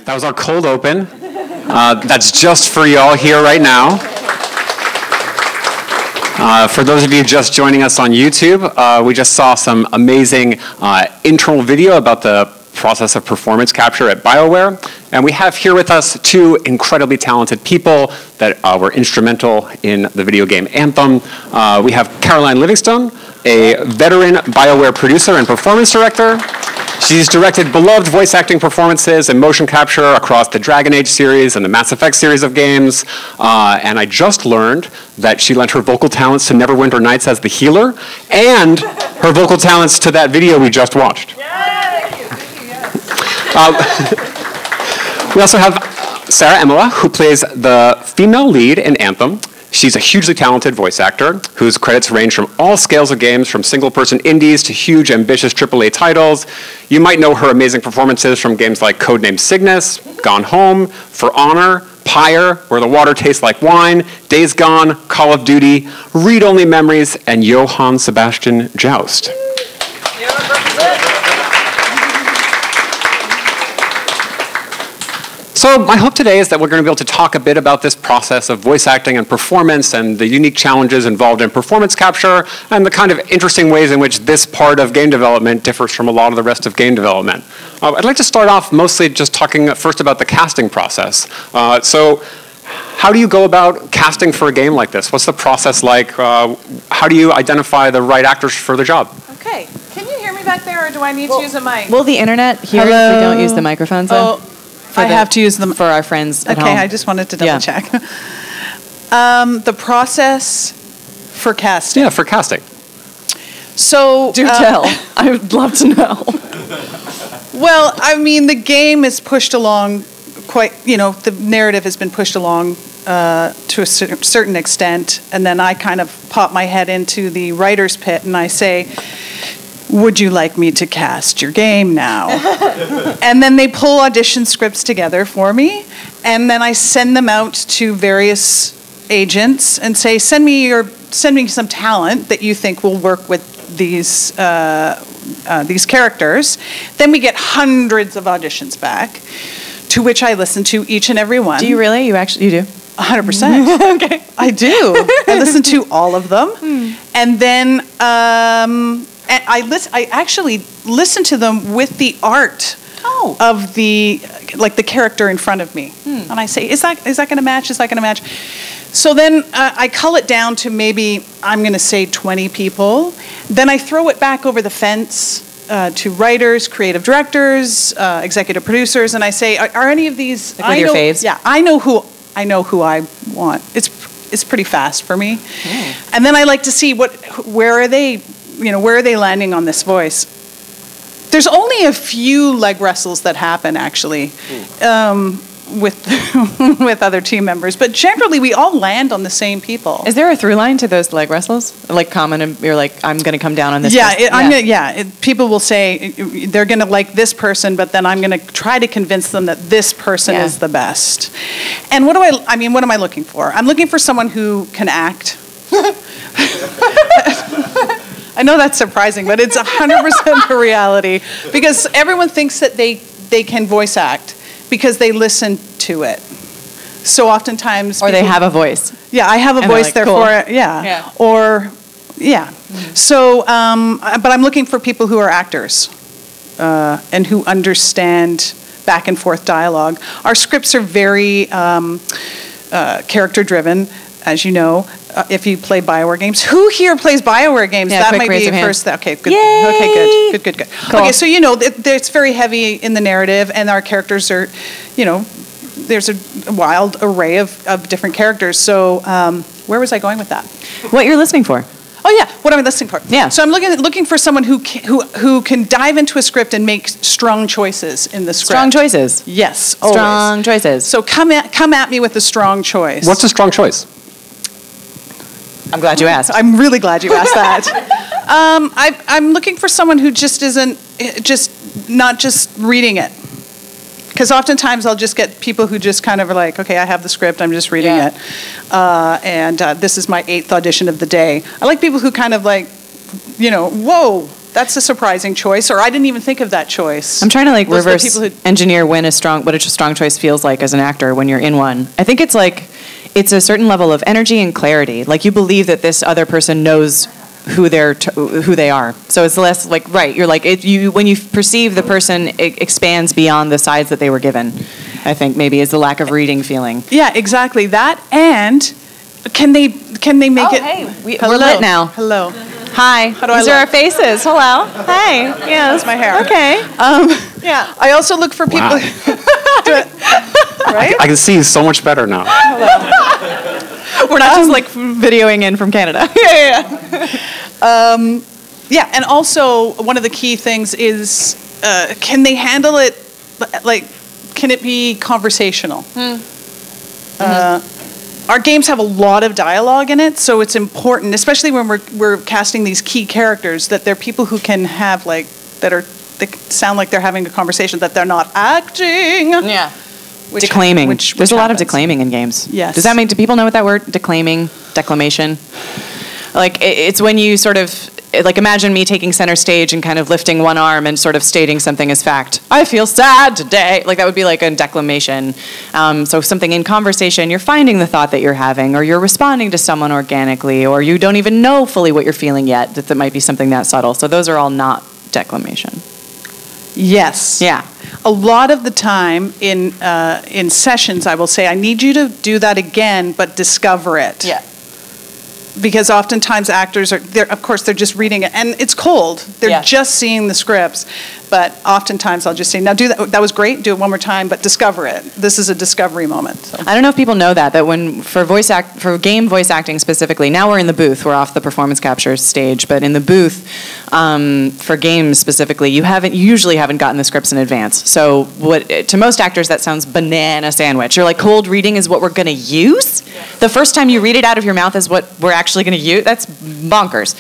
That was our cold open. That's just for y'all here right now. For those of you just joining us on YouTube, we just saw some amazing internal video about the process of performance capture at Bioware. And we have here with us two incredibly talented people that were instrumental in the video game Anthem. We have Caroline Livingstone, a veteran Bioware producer and performance director. She's directed beloved voice acting performances and motion capture across the Dragon Age series and the Mass Effect series of games. And I just learned that she lent her vocal talents to Neverwinter Nights as the healer, and her vocal talents to that video we just watched. We also have Sarah Elmaleh, who plays the female lead in Anthem. She's a hugely talented voice actor whose credits range from all scales of games, from single-person indies to huge, ambitious AAA titles. You might know her amazing performances from games like Codename Cygnus, Gone Home, For Honor, Pyre, Where the Water Tastes Like Wine, Days Gone, Call of Duty, Read-Only Memories, and Johann Sebastian Joust. So my hope today is that we're going to be able to talk a bit about this process of voice acting and performance and the unique challenges involved in performance capture and the kind of interesting ways in which this part of game development differs from a lot of the rest of game development. I'd like to start off mostly just talking first about the casting process. So how do you go about casting for a game like this? What's the process like? How do you identify the right actors for the job? Okay. Can you hear me back there, or do I need to use a mic? Will the internet hear if we don't use the microphones? I have to use them for our friends at home. Okay, I just wanted to double check. The process for casting. Yeah, for casting. So do tell. I would love to know. Well, I mean, the game is pushed along quite. The narrative has been pushed along to a certain extent, and then I kind of pop my head into the writer's pit and I say, would you like me to cast your game now? And then they pull audition scripts together for me, and then I send them out to various agents and say, send me some talent that you think will work with these characters. Then we get hundreds of auditions back, to which I listen to each and every one. Do you really? You do? 100%. Okay. I do. I listen to all of them, and then. And I actually listen to them with the art of the character in front of me, and I say, is that going to match? Is that going to match? So then I cull it down to maybe I'm going to say 20 people. Then I throw it back over the fence to writers, creative directors, executive producers, and I say, are any of these? Like with your faves? Yeah, I know who I want. It's pretty fast for me, and then I like to see where are they. Where are they landing on this voice? There's only a few leg wrestles that happen, actually, with other team members. But generally, we all land on the same people. Is there a through line to those leg wrestles? Like common, and you're like, I'm going to come down on this person. People will say they're going to like this person, but then I'm going to try to convince them that this person is the best. And what am I looking for? I'm looking for someone who can act. I know that's surprising, but it's 100% the reality, because everyone thinks that they can voice act because they listen to it. So oftentimes, or they have a voice. Yeah, I have a voice, therefore, cool. Yeah. Or, yeah. So, but I'm looking for people who are actors and who understand back and forth dialogue. Our scripts are very character-driven, as you know. If you play Bioware games. Who here plays Bioware games? Yeah, that might be first. Okay, good. Yay! Okay, good. Cool. Okay, so it's very heavy in the narrative, and our characters are, there's a wild array of different characters. So where was I going with that? What you're listening for. Oh yeah, what am I listening for? Yeah. So I'm looking for someone who can dive into a script and make strong choices in the script. Strong choices. Yes, strong always. choices. So come at me with a strong choice. What's a strong choice? I'm glad you asked. I'm really glad you asked that. I'm looking for someone who just isn't not just reading it. Because oftentimes I'll just get people who just kind of are like, okay, I have the script, I'm just reading it. And this is my 8th audition of the day. I like people who kind of like, whoa, that's a surprising choice, or I didn't even think of that choice. I'm trying to like Those are the reverse people who- engineer what a strong choice feels like as an actor when you're in one. I think it's like, it's a certain level of energy and clarity. Like you believe that this other person knows who they are. So it's less like, right, you're like, when you perceive the person, it expands beyond the sides that they were given, I think maybe is the lack of reading feeling. Yeah, exactly. That, and can they make it? Hey, we're Hello. lit now. Hello. Hi, do I these are look? our faces. Hello. Hey. Yeah, That's my hair. Okay. Yeah. I also look for people. Wow. Right? I can see so much better now. We're not just like videoing in from Canada. Yeah, and also one of the key things is, can they handle it? Like, can it be conversational? Our games have a lot of dialogue in it, so it's important, especially when we're casting these key characters, that they're people who can have they sound like they're having a conversation, that they're not acting. Yeah. Declaiming. Which There's a lot of happens. declaiming in games. Yes. Does that mean, do people know what that word, declaiming, declamation? Like, it's when you sort of, like, imagine me taking center stage and kind of lifting one arm and sort of stating something as fact. I feel sad today. Like, that would be like a declamation. So something in conversation, you're finding the thought that you're having, or you're responding to someone organically, or you don't even know fully what you're feeling yet, that might be something that subtle. So those are all not declamation. Yes. Yeah. A lot of the time in sessions, I will say, I need you to do that again, but discover it. Yeah. Because oftentimes actors of course, they're just reading it, and it's cold. They're just seeing the scripts. But oftentimes I'll just say, now do that. That was great. Do it one more time, but discover it. This is a discovery moment. So. I don't know if people know that when for game voice acting specifically, now we're in the booth, we're off the performance capture stage, but in the booth for games specifically, you usually haven't gotten the scripts in advance. So to most actors that sounds banana sandwich. You're like, cold reading is what we're going to use? The first time you read it out of your mouth is what we're actually going to use? That's bonkers.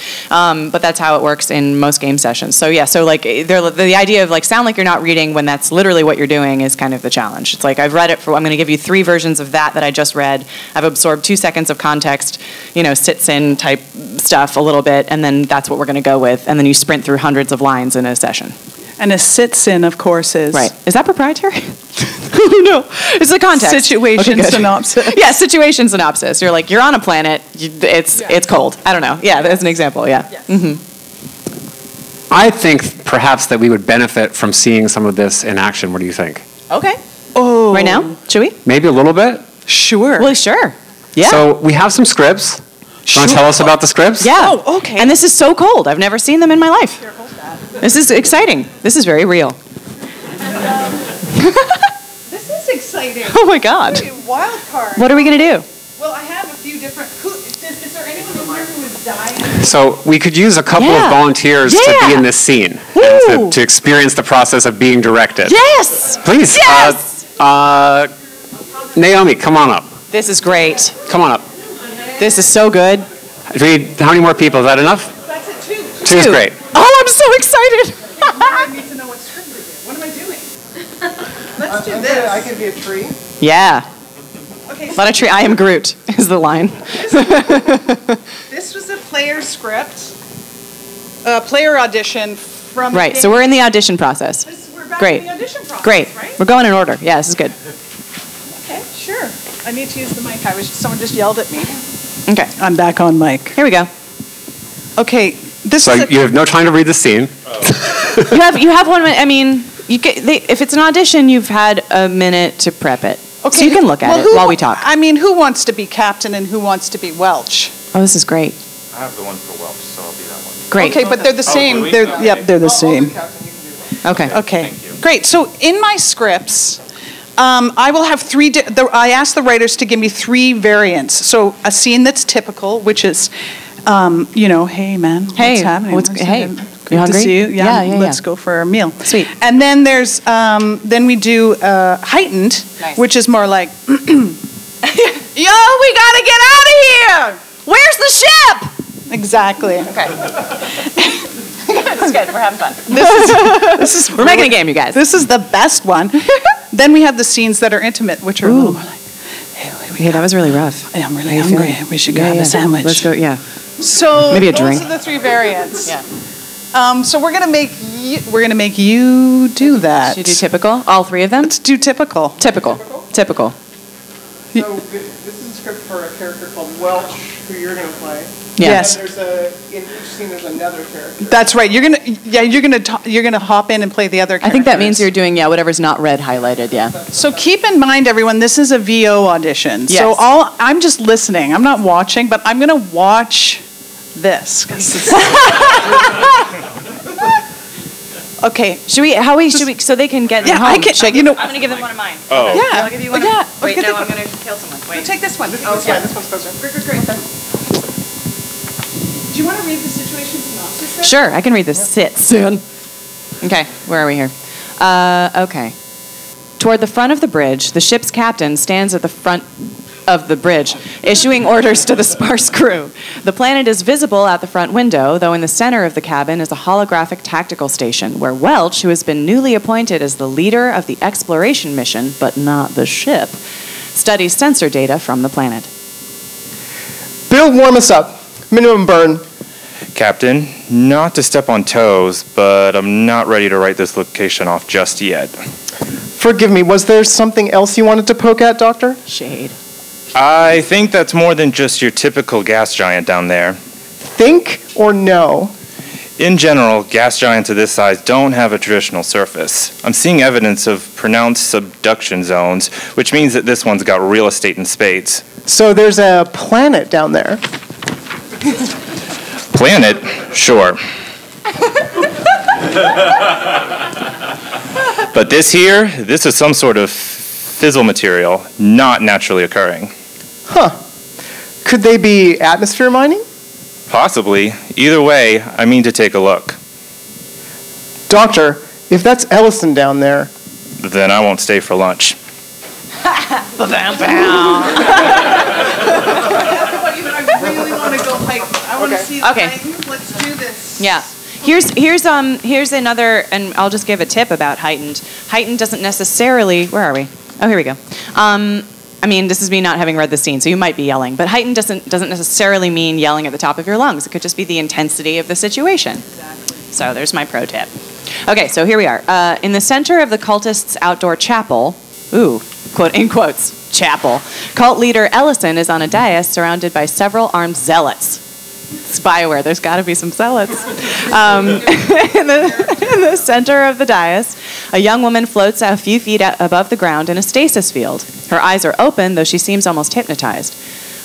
But that's how it works in most game sessions. So yeah, so like the idea of like sound like you're not reading when that's literally what you're doing is kind of the challenge. It's like I've read it I'm going to give you 3 versions of that I just read. I've absorbed 2 seconds of context, sits in type stuff a little bit, and then that's what we're going to go with. And then you sprint through hundreds of lines in a session. And a sits-in, of course, is... Right. Is that proprietary? No. It's the context. Situation synopsis. Yeah, situation synopsis. You're like, you're on a planet. It's cold. I don't know. Yeah, that's an example. Yeah. Yes. Mm-hmm. I think perhaps that we would benefit from seeing some of this in action. What do you think? Okay. Oh. Right now? Should we? Maybe a little bit? Sure. Well, sure. Yeah. So we have some scripts. You want to tell us about the scripts? Yeah. Oh, okay. And this is so cold. I've never seen them in my life. This is exciting. This is very real. This is exciting. Oh my God. Wild card. What are we going to do? Well, I have a few different... Is there anyone in here who is dying? So we could use a couple Yeah. of volunteers to Yeah. be in this scene Woo. and to experience the process of being directed. Yes. Please. Yes. Naomi, come on up. This is great. Come on up. This is so good. How many more people? Is that enough? That's it, 2. 2 is great. Oh, I'm so excited. I need to know what script to do. What am I doing? Let's do this. I can be a tree. Yeah. Okay, Not a tree. I am Groot is the line. this was a player script, player audition from... Right. So we're in the audition process. We're back Great. in the audition process, Great. right? We're going in order. Yeah, this is good. Okay, sure. I need to use the mic. Someone just yelled at me. Okay. I'm back on mic. Here we go. Okay, this So is a, you have no time to read the scene. You have 1 minute. I mean, if it's an audition, you've had a minute to prep it. okay, So you can look at it while we talk. I mean, who wants to be captain and who wants to be Welch? Oh, this is great. I have the one for Welch, so I'll be that one. Great. Okay, but they're the same. really? They're the same. Okay. Okay, great. So in my scripts, I will have 3. I asked the writers to give me 3 variants. So a scene that's typical, which is, hey man, Hey, what's happening? hey, Good you hungry? to see you. Yeah, yeah, Let's yeah. go for a meal. Sweet. And then there's, then we do heightened, Nice. which is more like, yo, we gotta get out of here. Where's the ship? Exactly. Okay. It's good. We're having fun. We're We're making a game, you guys. This is the best one. Then we have the scenes that are intimate, which are a little more like, Hey, that was really rough. I'm really How you hungry. feeling? We should Yeah, grab yeah. a sandwich. Let's go. Yeah. So Maybe a those drink. are the 3 variants. Yeah. So we're gonna make you do that. Should you do typical? All three of them? Let's do typical. Typical. Typical. So this is a script for a character called Welch, who you're going to play. Yeah. Yes. And in each scene there's another character. That's right. You're gonna hop in and play the other I characters. think that means you're doing, whatever's not red highlighted, yeah. So keep in mind, everyone, this is a VO audition. Yes. So I'm just listening. I'm not watching, but I'm gonna watch this. 'Cause it's okay. Should we, so they can get Yeah, home. I can. Should You know. I'm gonna give them one of mine. Oh. Yeah. I'll give you one. Yeah. Wait, Okay, no, I'm gonna kill someone. Wait. Take this one. This one's closer. Great. Do you want to read the situation synopsis then? Sure, I can read this. Sit soon. Okay, where are we here? Okay. Toward the front of the bridge, the ship's captain stands at the front of the bridge, issuing orders to the sparse crew. The planet is visible out the front window, though in the center of the cabin is a holographic tactical station, where Welch, who has been newly appointed as the leader of the exploration mission, but not the ship, studies sensor data from the planet. Bill, warm us up. Minimum burn. Captain, not to step on toes, but I'm not ready to write this location off just yet. Forgive me, was there something else you wanted to poke at, Doctor? Shade. I think that's more than just your typical gas giant down there. Think or no? In general, gas giants of this size don't have a traditional surface. I'm seeing evidence of pronounced subduction zones, which means that this one's got real estate in spades. So there's a planet down there. Planet? Sure. But this is some sort of fissile material, not naturally occurring. Huh. Could they be atmosphere mining? Possibly. Either way, I mean to take a look. Doctor, if that's Ellison down there, Then I won't stay for lunch. I really want to go hike. I want to see the Okay. Titan. Let's do this. Yeah. Here's another, and I'll just give a tip about heightened. Heightened doesn't necessarily, where are we? Oh, here we go. I mean, this is me not having read the scene, so you might be yelling, but heightened doesn't necessarily mean yelling at the top of your lungs. It could just be the intensity of the situation. Exactly. So there's my pro tip. Okay, so here we are. In the center of the cultists' outdoor chapel, quote, in quotes, chapel, cult leader Ellison is on a dais surrounded by several armed zealots. It's Bioware, there's got to be some zealots. In the center of the dais, a young woman floats a few feet above the ground in a stasis field. Her eyes are open, though she seems almost hypnotized.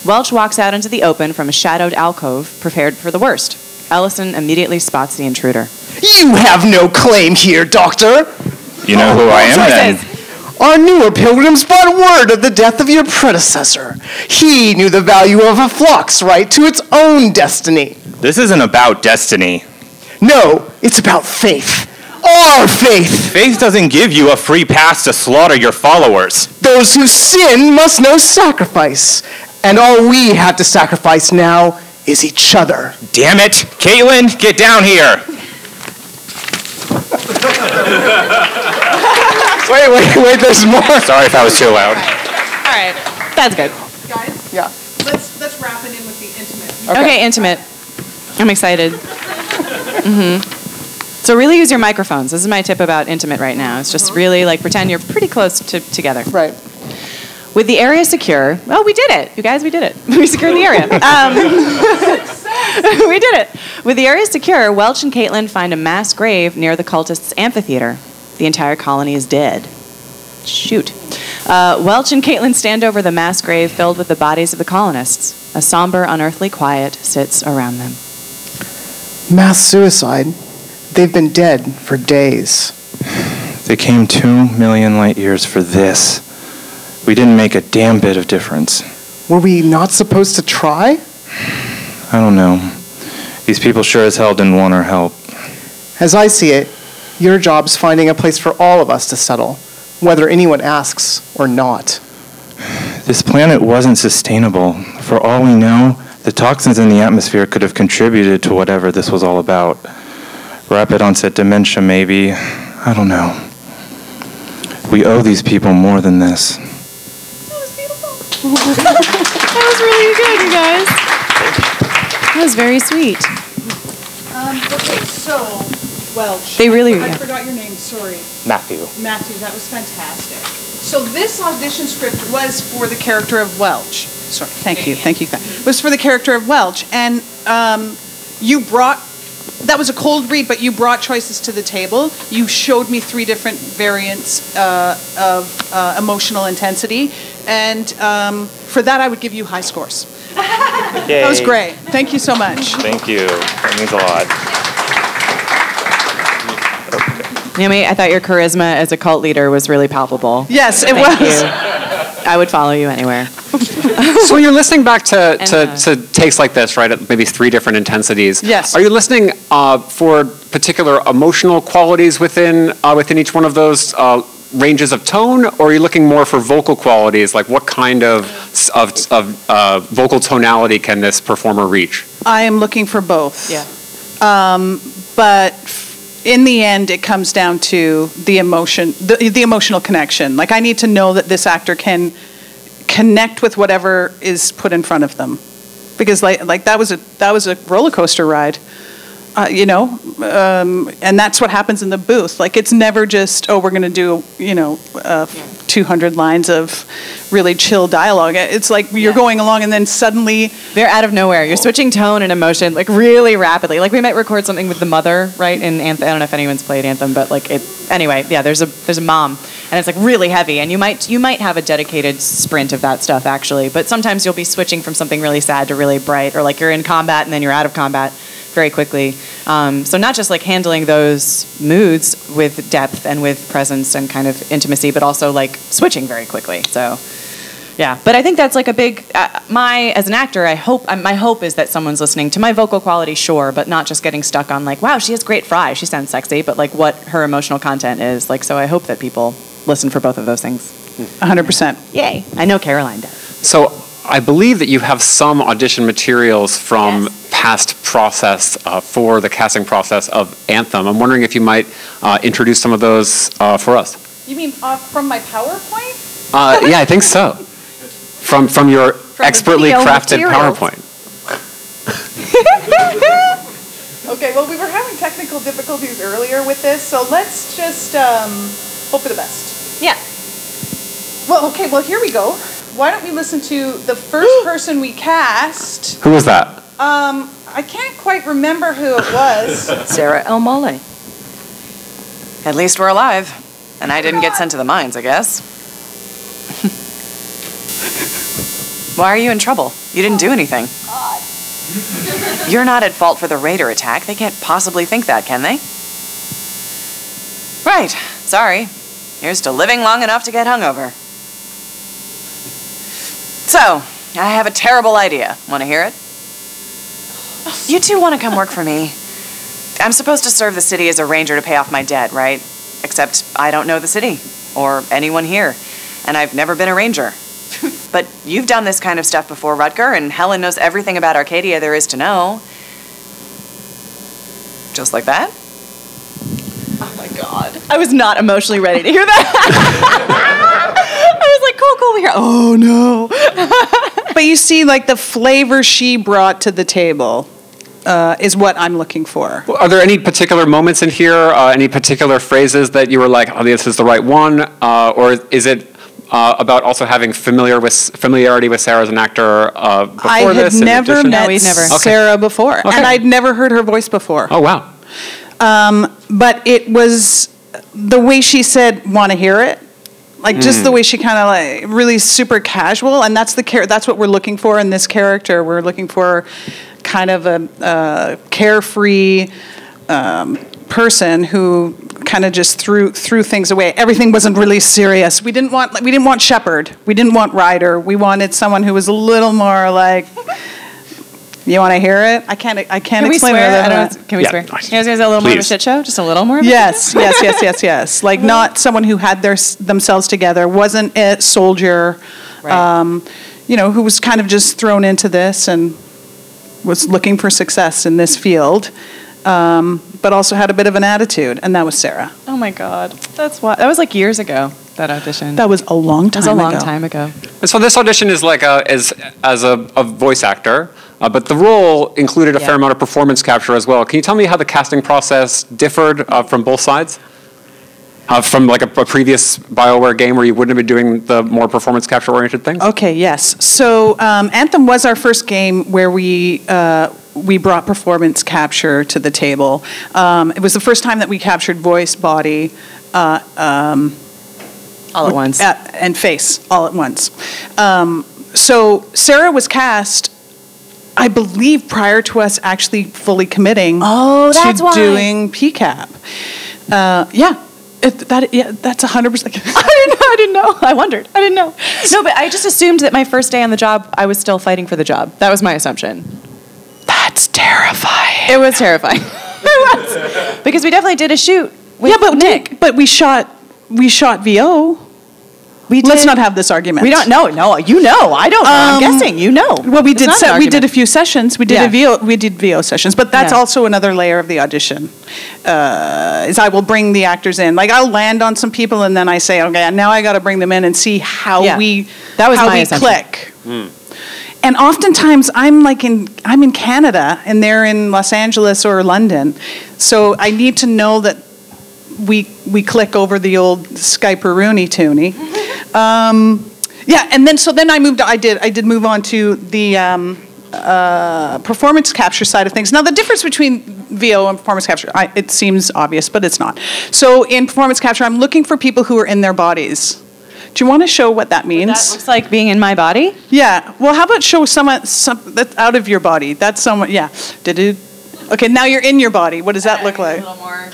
Welch walks out into the open from a shadowed alcove, prepared for the worst. Ellison immediately spots the intruder. you have no claim here, Doctor. You know who I am then? Choices. Our newer pilgrims brought word of the death of your predecessor. He knew the value of a flock's right to its own destiny. This isn't about destiny. No, it's about faith. Our faith. Faith doesn't give you a free pass to slaughter your followers. Those who sin must know sacrifice. And all we have to sacrifice now is each other. Damn it! Caitlin, get down here! Wait, there's more. Sorry if I was too loud. All right, that's good. Guys, Yeah. let's wrap it in with the intimate. Okay, intimate. I'm excited. So really use your microphones. This is my tip about intimate right now. It's just really like pretend you're pretty close together. Right. With the area secure, oh, we did it. You guys, we did it. We secured the area. We did it. With the area secure, Welch and Caitlin find a mass grave near the cultists' amphitheater. The entire colony is dead. Shoot. Welch and Caitlin stand over the mass grave filled with the bodies of the colonists. A somber, unearthly quiet sits around them. Mass suicide. They've been dead for days. They came 2 million light years for this. We didn't make a damn bit of difference. Were we not supposed to try? I don't know. These people sure as hell didn't want our help. As I see it, your job's finding a place for all of us to settle, whether anyone asks or not. This planet wasn't sustainable. For all we know, the toxins in the atmosphere could have contributed to whatever this was all about. Rapid onset dementia, maybe. I don't know. We owe these people more than this. That was really good, you guys. That was very sweet. Okay, so, Welch. They really- I yeah. forgot your name, sorry. Matthew. Matthew, that was fantastic. So this audition script was for the character of Welch. Sorry, thank you. It was for the character of Welch. And you brought, that was a cold read, but you brought choices to the table. You showed me 3 different variants of emotional intensity. And for that, I would give you high scores. That was great. Thank you so much. Thank you. That means a lot. Naomi, I thought your charisma as a cult leader was really palpable. Yes, it Thank was. you. I would follow you anywhere. So when you're listening back to takes like this, right, at maybe 3 different intensities, Yes. are you listening for particular emotional qualities within each one of those ranges of tone, or are you looking more for vocal qualities, like what kind of vocal tonality can this performer reach? I am looking for both. Yeah. But in the end, it comes down to the emotion, the emotional connection. Like, I need to know that this actor can connect with whatever is put in front of them, because like that was a roller coaster ride, you know, and that's what happens in the booth. Like, it's never just, oh, we're going to do 200 lines of really chill dialogue. It's like you're going along and then suddenly They're out of nowhere. You're switching tone and emotion like really rapidly. Like, we might record something with the mother, right, in Anthem. I don't know if anyone's played Anthem, but like anyway, yeah, there's a mom, and it's like really heavy, and you might have a dedicated sprint of that stuff actually, but sometimes you'll be switching from something really sad to really bright, or like you're in combat and then you're out of combat very quickly. So not just like handling those moods with depth and with presence and kind of intimacy, but also like switching very quickly. So yeah, but I think that's like a big, as an actor, my hope is that someone's listening to my vocal quality, sure, but not just getting stuck on like, wow, she has great fry, she sounds sexy, but like what her emotional content is. Like, so I hope that people listen for both of those things. 100%. Yay. I know Caroline does. So I believe that you have some audition materials from past process for the casting process of Anthem. I'm wondering if you might introduce some of those for us. You mean from my PowerPoint? Yeah, I think so. From your expertly video crafted materials. PowerPoint. Okay, well, we were having technical difficulties earlier with this, so let's just hope for the best. Yeah. Well, okay, well, here we go. Why don't we listen to the first person we cast? Who was that? I can't quite remember who it was. Sarah Elmaleh. At least we're alive. And I didn't get sent to the mines, I guess. Why are you in trouble? You didn't do anything. God. You're not at fault for the raider attack. They can't possibly think that, can they? Right. Sorry. Here's to living long enough to get hungover. So, I have a terrible idea. Want to hear it? You two want to come work for me. I'm supposed to serve the city as a ranger to pay off my debt, right? Except I don't know the city, or anyone here, and I've never been a ranger. But you've done this kind of stuff before, Rutger, and Helen knows everything about Arcadia there is to know. Just like that? Oh my God. I was not emotionally ready to hear that. I was like, cool, we hear. Oh no. But you see, like, the flavor she brought to the table is what I'm looking for. Are there any particular moments in here, any particular phrases that you were like, oh, this is the right one? Or is it about also having familiarity with Sarah as an actor before this? I had never met never. Sarah before, and I'd never heard her voice before. Oh, wow. But it was the way she said, "Want to hear it?" Like, just the way she kind of like really super casual, and that's what we're looking for in this character. We're looking for kind of a carefree person who kind of just threw things away. Everything wasn't really serious. We didn't want Shepherd. We didn't want Ryder. We wanted someone who was a little more like, you want to hear it? I can't Can we explain swear? it. Can we swear? Nice. You guys a little more of a Please. shit show? Just a little more of a Yes. Like, not someone who had themselves together, wasn't a soldier, Right. who was kind of just thrown into this and was looking for success in this field, but also had a bit of an attitude, and that was Sarah. Oh my God. That was like years ago, that audition. That was a long time ago. That was a long time ago. And so this audition is like as a voice actor. but the role included a fair amount of performance capture as well. Can you tell me how the casting process differed from both sides? From like a previous Bioware game where you wouldn't have been doing the more performance capture oriented things? Okay, yes. So Anthem was our first game where we brought performance capture to the table. It was the first time that we captured voice, body, all at once. And face all at once. So Sarah was cast, I believe, prior to us actually fully committing to doing PCAP. Yeah. That's 100%. I didn't know. I wondered. I didn't know. No, but I just assumed that my first day on the job, I was still fighting for the job. That was my assumption. That's terrifying. It was terrifying. It was. Because we definitely did a shoot with Nick. But we shot VO. Let's not have this argument. We don't know. No, you know. I don't know. I'm guessing. You know. Well, we did a few sessions. We did VO sessions, but that's also another layer of the audition. Is I will bring the actors in. Like I'll land on some people and then I say, okay, now I got to bring them in and see how we click. And oftentimes I'm in Canada and they're in Los Angeles or London, so I need to know that we click over the old Skype-a-rooney toonie. Yeah, and then I did move on to the performance capture side of things. Now the difference between VO and performance capture, it seems obvious, but it's not. So in performance capture, I'm looking for people who are in their bodies. Do you want to show what that means? That looks like being in my body? Yeah. Well, how about show some that's out of your body? That's someone. Yeah. Okay. Now you're in your body. What does that look like? A little more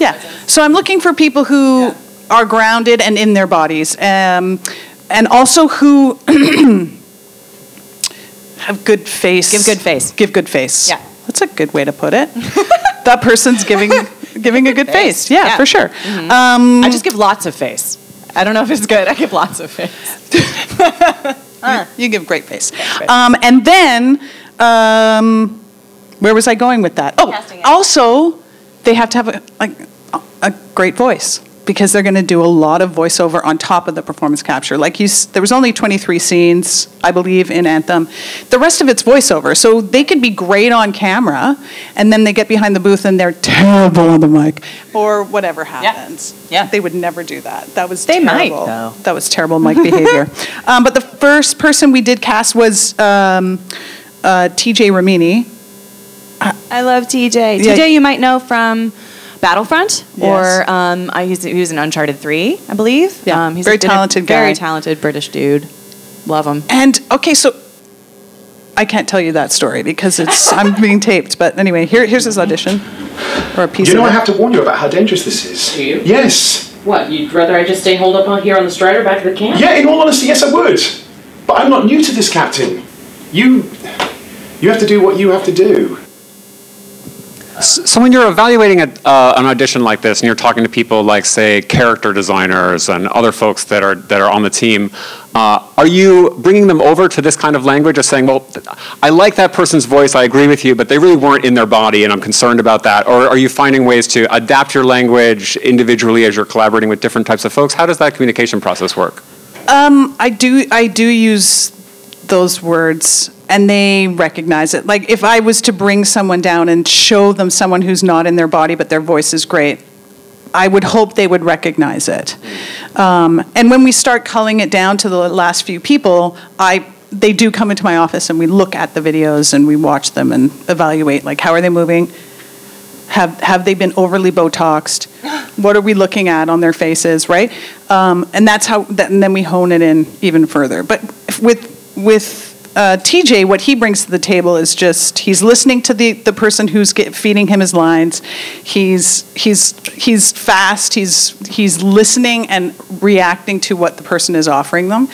yeah. presence. So I'm looking for people who are grounded and in their bodies, and also who have good face. Give good face. Give good face. Yeah. That's a good way to put it. That person's giving a good face. Yeah, for sure. Mm-hmm. I just give lots of face. I don't know if it's good. I give lots of face. You give great face. And then, where was I going with that? Oh, also, they have to have a great voice, because they're going to do a lot of voiceover on top of the performance capture. There was only 23 scenes, I believe, in Anthem. The rest of it's voiceover. So they could be great on camera, and then they get behind the booth and they're terrible on the mic, or whatever happens. Yeah. They would never do that. That was terrible. Might, though. That was terrible mic behavior. But the first person we did cast was TJ Ramini. I love TJ. TJ you might know from Battlefront, or he was in Uncharted 3, I believe. Yeah, he's very talented guy. Very talented British dude. Love him. And, okay, so I can't tell you that story because I'm being taped. But anyway, here's his audition, or a piece of it. I have to warn you about how dangerous this is. Do you? Yes. What, you'd rather I just stay holed up on here on the strider back to the camp? Yeah, in all honesty, yes I would. But I'm not new to this, Captain. You have to do what you have to do. So when you're evaluating an audition like this, and you're talking to people like, say, character designers and other folks that are on the team, are you bringing them over to this kind of language of saying, well, I like that person's voice, I agree with you, but they really weren't in their body, and I'm concerned about that? Or are you finding ways to adapt your language individually as you're collaborating with different types of folks? How does that communication process work? I do use those words, and they recognize it. Like, if I was to bring someone down and show them someone who's not in their body but their voice is great, I would hope they would recognize it. And when we start culling it down to the last few people, they do come into my office and we look at the videos and we watch them and evaluate, like, how are they moving? Have they been overly Botoxed? What are we looking at on their faces, right? And that's how. And then we hone it in even further. But with TJ, what he brings to the table is just he's listening to the person who's feeding him his lines. He's fast. He's listening and reacting to what the person is offering them,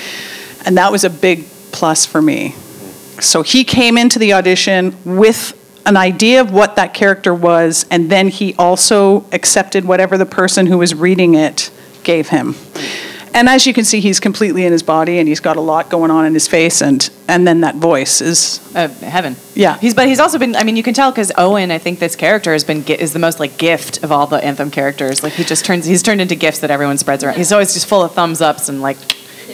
and that was a big plus for me. So he came into the audition with an idea of what that character was, and then he also accepted whatever the person who was reading it gave him. And as you can see, he's completely in his body, and he's got a lot going on in his face, and then that voice is heaven. Yeah, but he's also been. I mean, you can tell because Owen, I think this character is the most like gift of all the Anthem characters. Like he's turned into gifts that everyone spreads around. He's always just full of thumbs ups and like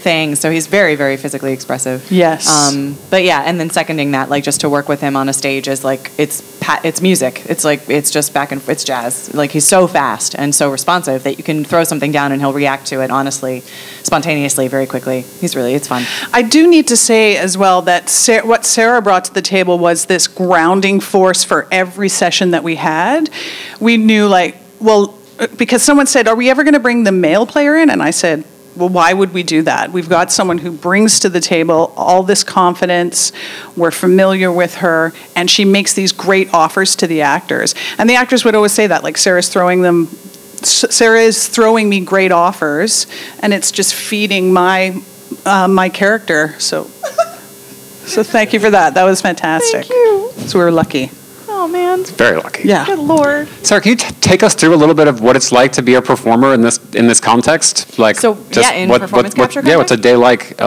thing. So he's very, very physically expressive. Yes. But yeah, and then seconding that, like just to work with him on a stage is like it's music. It's like it's just it's jazz. Like he's so fast and so responsive that you can throw something down and he'll react to it honestly, spontaneously, very quickly. It's fun. I do need to say as well that what Sarah brought to the table was this grounding force for every session that we had. We knew like, well, because someone said, are we ever going to bring the male player in? And I said, well, why would we do that? We've got someone who brings to the table all this confidence. We're familiar with her, and she makes these great offers to the actors. And the actors would always say that, like Sarah is throwing me great offers, and it's just feeding my character. So thank you for that. That was fantastic. Thank you. So we were lucky. Oh man. Very lucky. Yeah. Good Lord. Sarah, can you take us through a little bit of what it's like to be a performer in this context? Like, So, just yeah, in performance capture Yeah, what's a context? day like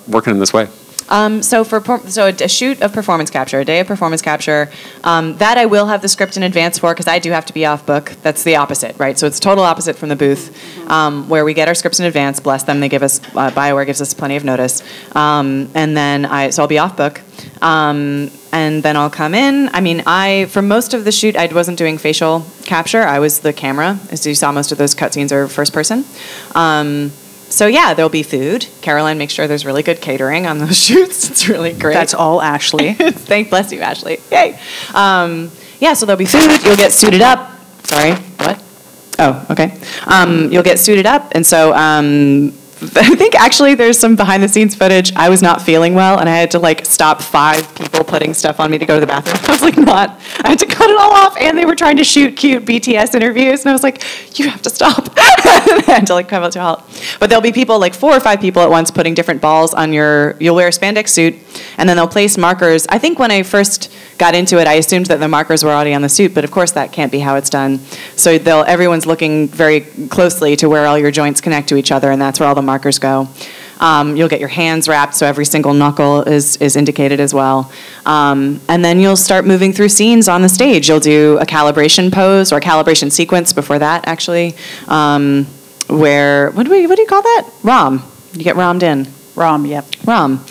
working in this way? So a shoot of performance capture, a day of performance capture, that I will have the script in advance for because I do have to be off book. That's the opposite, right? So it's total opposite from the booth, where we get our scripts in advance. Bless them, they give us Bioware gives us plenty of notice, and then I'll be off book, and then I'll come in. I mean, for most of the shoot, I wasn't doing facial capture. I was the camera, as you saw. Most of those cutscenes are first person. So yeah, there'll be food. Caroline makes sure there's really good catering on those shoots. It's really great. That's all Ashley. Bless you, Ashley. Yay. Yeah, so there'll be food. You'll get suited up. Sorry, what? Oh, okay. You'll get suited up, and so I think actually there's some behind the scenes footage. I was not feeling well, and I had to like stop 5 people putting stuff on me to go to the bathroom. I was like, I had to cut it all off, and they were trying to shoot cute BTS interviews, and I was like, you have to stop. I had to like come out to a halt. But there'll be people, like 4 or 5 people at once, putting different balls on you'll wear a spandex suit, and then they'll place markers. I think when I first got into it, I assumed that the markers were already on the suit, but of course that can't be how it's done. So everyone's looking very closely to where all your joints connect to each other, and that's where all the markers go. You'll get your hands wrapped, so every single knuckle is indicated as well. And then you'll start moving through scenes on the stage. You'll do a calibration pose or a calibration sequence before that, actually, where, what do you call that? ROM. You get ROM'd in. ROM, yep. ROM.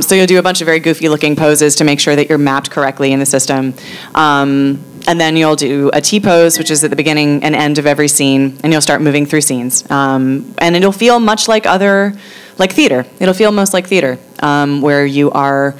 So you'll do a bunch of very goofy looking poses to make sure that you're mapped correctly in the system. And then you'll do a T-pose, which is at the beginning and end of every scene, and you'll start moving through scenes. And it'll feel much like theater. It'll feel most like theater, where you are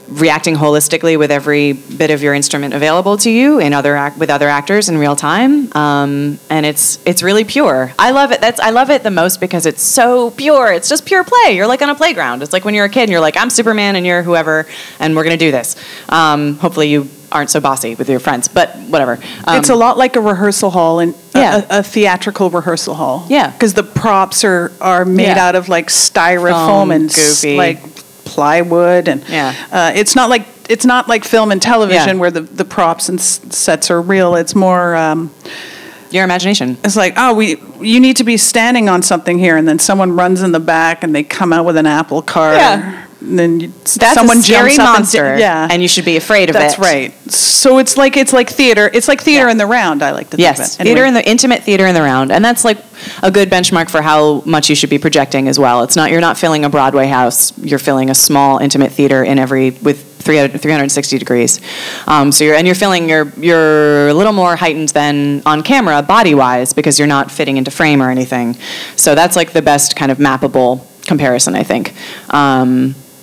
reacting holistically with every bit of your instrument available to you with other actors in real time, and it's really pure. I love it. I love it the most because it's so pure. It's just pure play. You're like on a playground. It's like when you're a kid and you're like, I'm Superman and you're whoever, and we're gonna do this. Hopefully you aren't so bossy with your friends, but whatever. It's a lot like a rehearsal hall and a theatrical rehersal hall. Yeah, because the props are made out of like styrofoam and goofy. Like plywood, and it's not like film and television where the props and sets are real. It's more your imagination. It's like, you need to be standing on something here, and then someone runs in the back and they come out with an apple cart. Yeah. And then that's someone a scary jumps up monster, and you should be afraid of it. That's right. So it's like theater. It's like theater in the round. I like to think of it. Anyway. Intimate theater in the round, and that's like a good benchmark for how much you should be projecting as well. You're not filling a Broadway house. You're filling a small intimate theater with 360 degrees. So you're feeling you're a little more heightened than on camera body wise because you're not fitting into frame or anything. So that's like the best kind of mappable comparison, I think.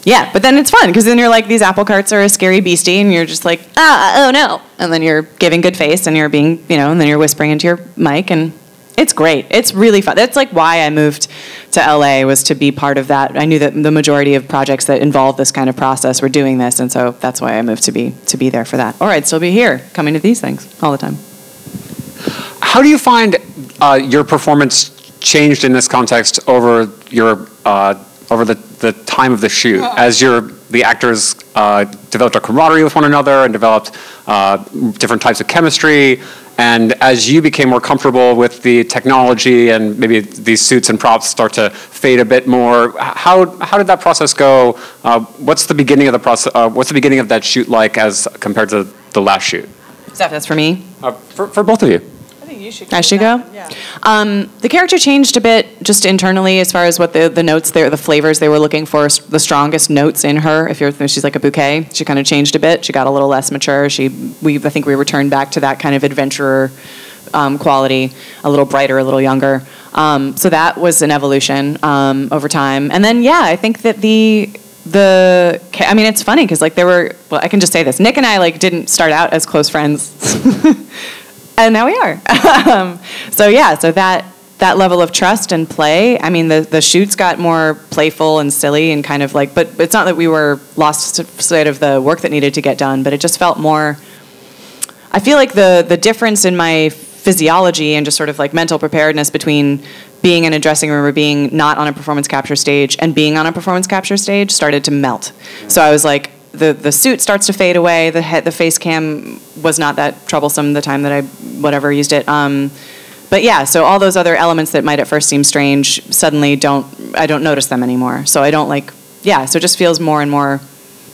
Yeah, but then it's fun because then you're like, these apple carts are a scary beastie, and you're just like, oh no, and then you're giving good face, and you're being, and then you're whispering into your mic, and it's great. It's really fun. That's like why I moved to LA, was to be part of that. I knew that the majority of projects that involve this kind of process were doing this, and so that's why I moved to be there for that. Or I'd still be here coming to these things all the time. How do you find your performance changed in this context over the time of the shoot, as the actors developed a camaraderie with one another and developed different types of chemistry, and as you became more comfortable with the technology and maybe these suits and props start to fade a bit more, how did that process go? What's the beginning of the process? What's the beginning of that shoot like as compared to the last shoot? Steph, that's for me. For both of you. I think I should go? The character changed a bit just internally as far as what the notes there, the flavors they were looking for, the strongest notes in her. If she's like a bouquet, she kind of changed a bit. She got a little less mature. I think we returned back to that kind of adventurer quality, a little brighter, a little younger. So that was an evolution over time. And then, yeah, I think that I mean, it's funny because like I can just say this. Nick and I like didn't start out as close friends. And now we are. So that level of trust and play, I mean, the shoots got more playful and silly and kind of like, but it's not that we were lost sight of the work that needed to get done, but it just felt more, I feel like the difference in my physiology and just sort of like mental preparedness between being in a dressing room or being not on a performance capture stage and being on a performance capture stage started to melt. So I was like, the suit starts to fade away. The face cam was not that troublesome the time that I used it. But yeah, so all those other elements that might at first seem strange suddenly I don't notice them anymore. So I don't so it just feels more and more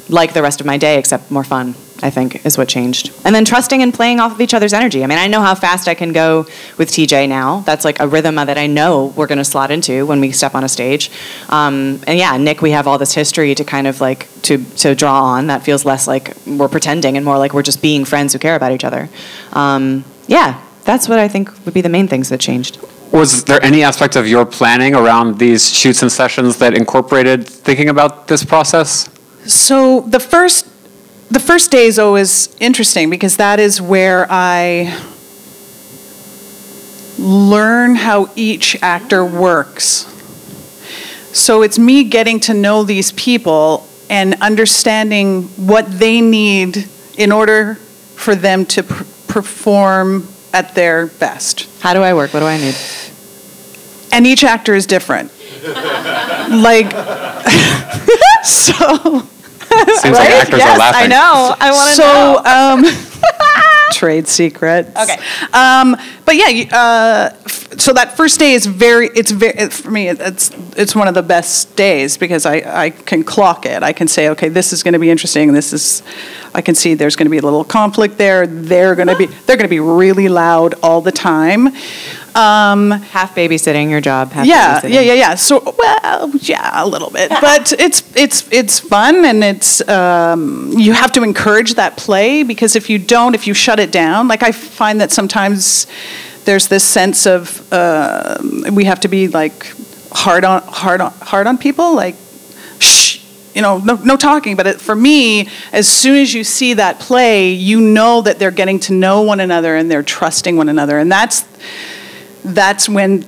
like the rest of my day, except more fun, I think, is what changed. And then trusting and playing off of each other's energy. I mean, I know how fast I can go with TJ now. That's like a rhythm that I know we're going to slot into when we step on a stage. And yeah, Nick, we have all this history to kind of like, to draw on. That feels less like we're pretending and more like we're just being friends who care about each other. Yeah, that's what I think would be the main things that changed. Was there any aspect of your planning around these shoots and sessions that incorporated thinking about this process? So the first day is always interesting because that is where I learn how each actor works. So it's me getting to know these people and understanding what they need in order for them to perform at their best. How do I work? What do I need? And each actor is different. Like, so... Seems like actors are laughing. I know. I want to know. Trade secrets. Okay. But yeah, so that first day is for me, it's one of the best days because I can clock it. I can say, okay, this is going to be interesting. I can see there's going to be a little conflict there. They're going to be really loud all the time. Half babysitting your job. Half babysitting. Yeah. So, well, yeah, a little bit, but it's fun, and it's you have to encourage that play because if you shut it down, like I find that sometimes there's this sense of we have to be like hard on people, like shh, no talking. But for me, as soon as you see that play, you know that they're getting to know one another and they're trusting one another, and that's when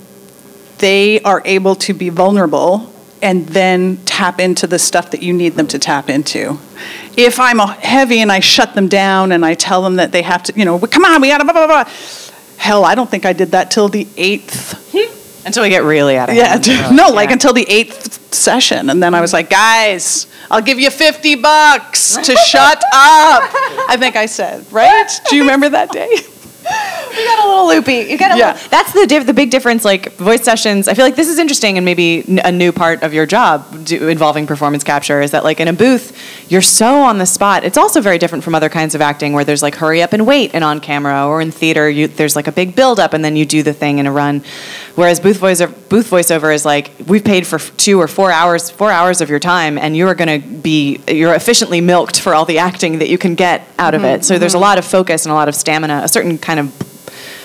they are able to be vulnerable and then tap into the stuff that you need them to tap into. If I'm heavy and I shut them down and I tell them that they have to, come on, we gotta blah, blah, blah. Hell, I don't think I did that till the 8th. Until we get really out of hand. Until the 8th session. And then I was like, guys, I'll give you $50 to shut up. I think I said, right? Do you remember that day? You got a little loopy. That's the big difference, like voice sessions. I feel like this is interesting and maybe a new part of your job involving performance capture is that like in a booth, you're so on the spot. It's also very different from other kinds of acting where there's like hurry up and wait and on camera, or in theater, there's like a big build up and then you do the thing in a run. Whereas booth voiceover is like, we've paid for 2 or 4 hours of your time and you're efficiently milked for all the acting that you can get out of it. So there's a lot of focus and a lot of stamina, a certain kind of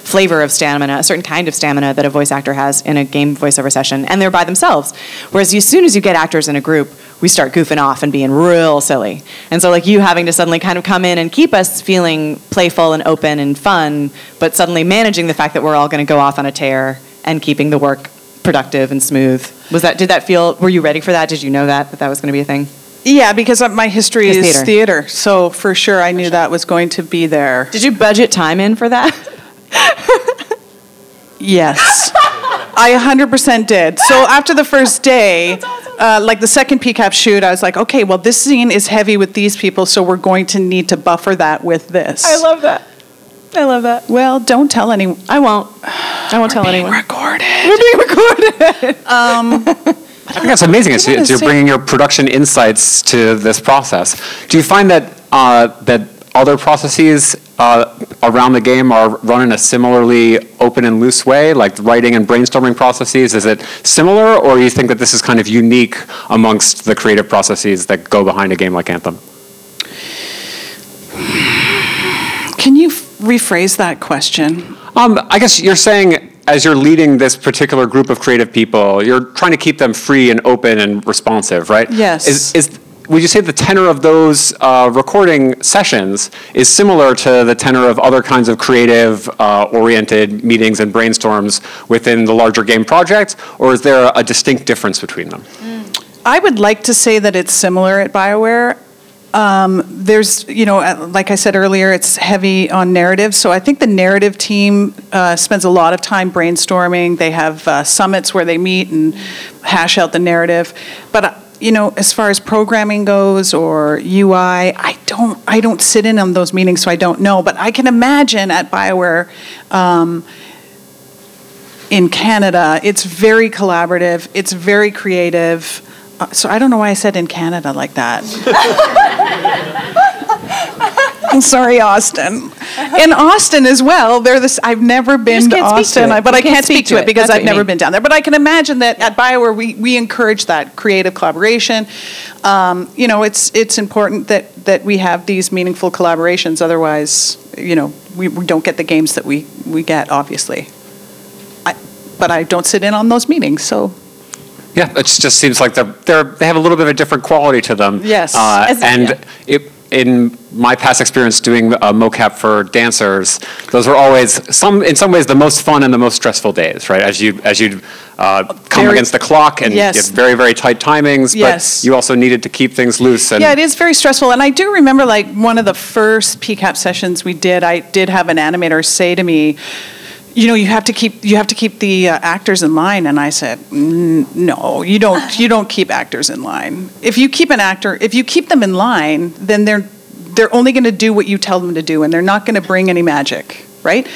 flavor of stamina, a certain kind of stamina that a voice actor has in a game voiceover session, and they're by themselves. Whereas as soon as you get actors in a group, we start goofing off and being real silly. And so like you having to suddenly kind of come in and keep us feeling playful and open and fun, but suddenly managing the fact that we're all going to go off on a tear and keeping the work productive and smooth. Were you ready for that? Did you know that was going to be a thing? Yeah, because my history is theater. So for sure I knew that was going to be there. Did you budget time in for that? Yes, I 100% did. So after the first day, like the second PCAP shoot, I was like, okay, well, this scene is heavy with these people, so we're going to need to buffer that with this. I love that. Well, don't tell anyone. I won't tell anyone. We're being recorded. I think that's amazing. You're bringing your production insights to this process. Do you find that other processes around the game are run in a similarly open and loose way, like writing and brainstorming processes? Is it similar, or do you think that this is kind of unique amongst the creative processes that go behind a game like Anthem? Can you rephrase that question? I guess you're saying, as you're leading this particular group of creative people, you're trying to keep them free and open and responsive, right? Yes. Would you say the tenor of those recording sessions is similar to the tenor of other kinds of creative-oriented meetings and brainstorms within the larger game project, or is there a distinct difference between them? I would like to say that it's similar at Bioware. There's, like I said earlier, it's heavy on narrative. So I think the narrative team spends a lot of time brainstorming. They have summits where they meet and hash out the narrative. But as far as programming goes or UI, I don't sit in on those meetings, so I don't know. But I can imagine at Bioware in Canada, it's very collaborative. It's very creative. So I don't know why I said in Canada like that. I'm sorry, Austin. In Austin as well, I've never been to Austin, but I can't speak to it because I've never been down there. But I can imagine that at Bioware, we encourage that creative collaboration. It's important that we have these meaningful collaborations. Otherwise, we don't get the games that we get, obviously. But I don't sit in on those meetings, so. Yeah, it just seems like they have a little bit of a different quality to them. Yes. In my past experience doing mocap for dancers, those are always in some ways the most fun and the most stressful days, right? As you come against the clock and yes. get very, very tight timings, yes. but you also needed to keep things loose. And yeah, it is very stressful. And I do remember one of the first PCAP sessions we did, I did have an animator say to me, you have to keep the actors in line, and I said, no, you don't keep actors in line. If you keep them in line, then they're only going to do what you tell them to do, and they're not going to bring any magic, right?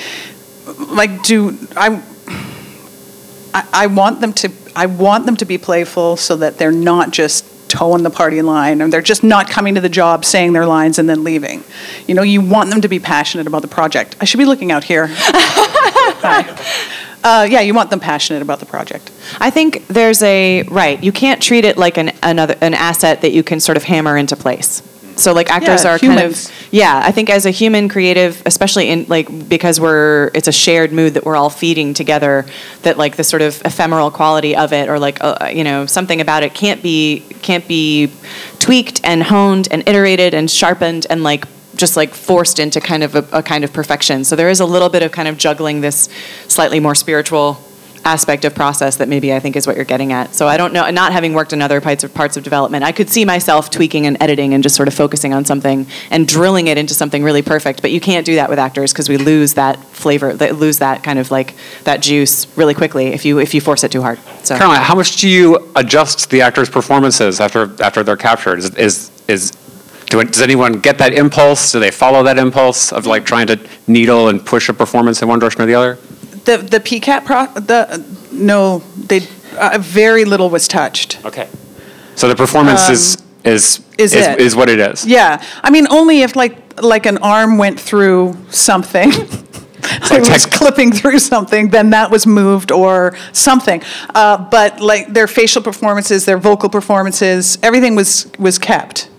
I want them to be playful so that they're not just towing the party line, and they're just not coming to the job, saying their lines, and then leaving. You want them to be passionate about the project. I should be looking out here. Yeah, you want them passionate about the project. I think there's you can't treat it like an asset that you can sort of hammer into place. So actors are humans. I think as a human creative, especially because it's a shared mood that we're all feeding together, that the sort of ephemeral quality of it, or something about it can't be tweaked and honed and iterated and sharpened and just forced into kind of a kind of perfection. So there is a little bit of kind of juggling this slightly more spiritual aspect of process that maybe I think is what you're getting at. So I don't know, not having worked in other parts of development, I could see myself tweaking and editing and just sort of focusing on something and drilling it into something really perfect. But you can't do that with actors because we lose that flavor, lose that kind of that juice really quickly if you force it too hard. So Caroline, how much do you adjust the actors' performances after they're captured? Does anyone get that impulse? Do they follow that impulse of trying to needle and push a performance in one direction or the other? The PCAP very little was touched. Okay, so the performance is what it is. Yeah, I mean only if an arm went through something. Was clipping through something, then that was moved or something. But their facial performances, their vocal performances, everything was kept.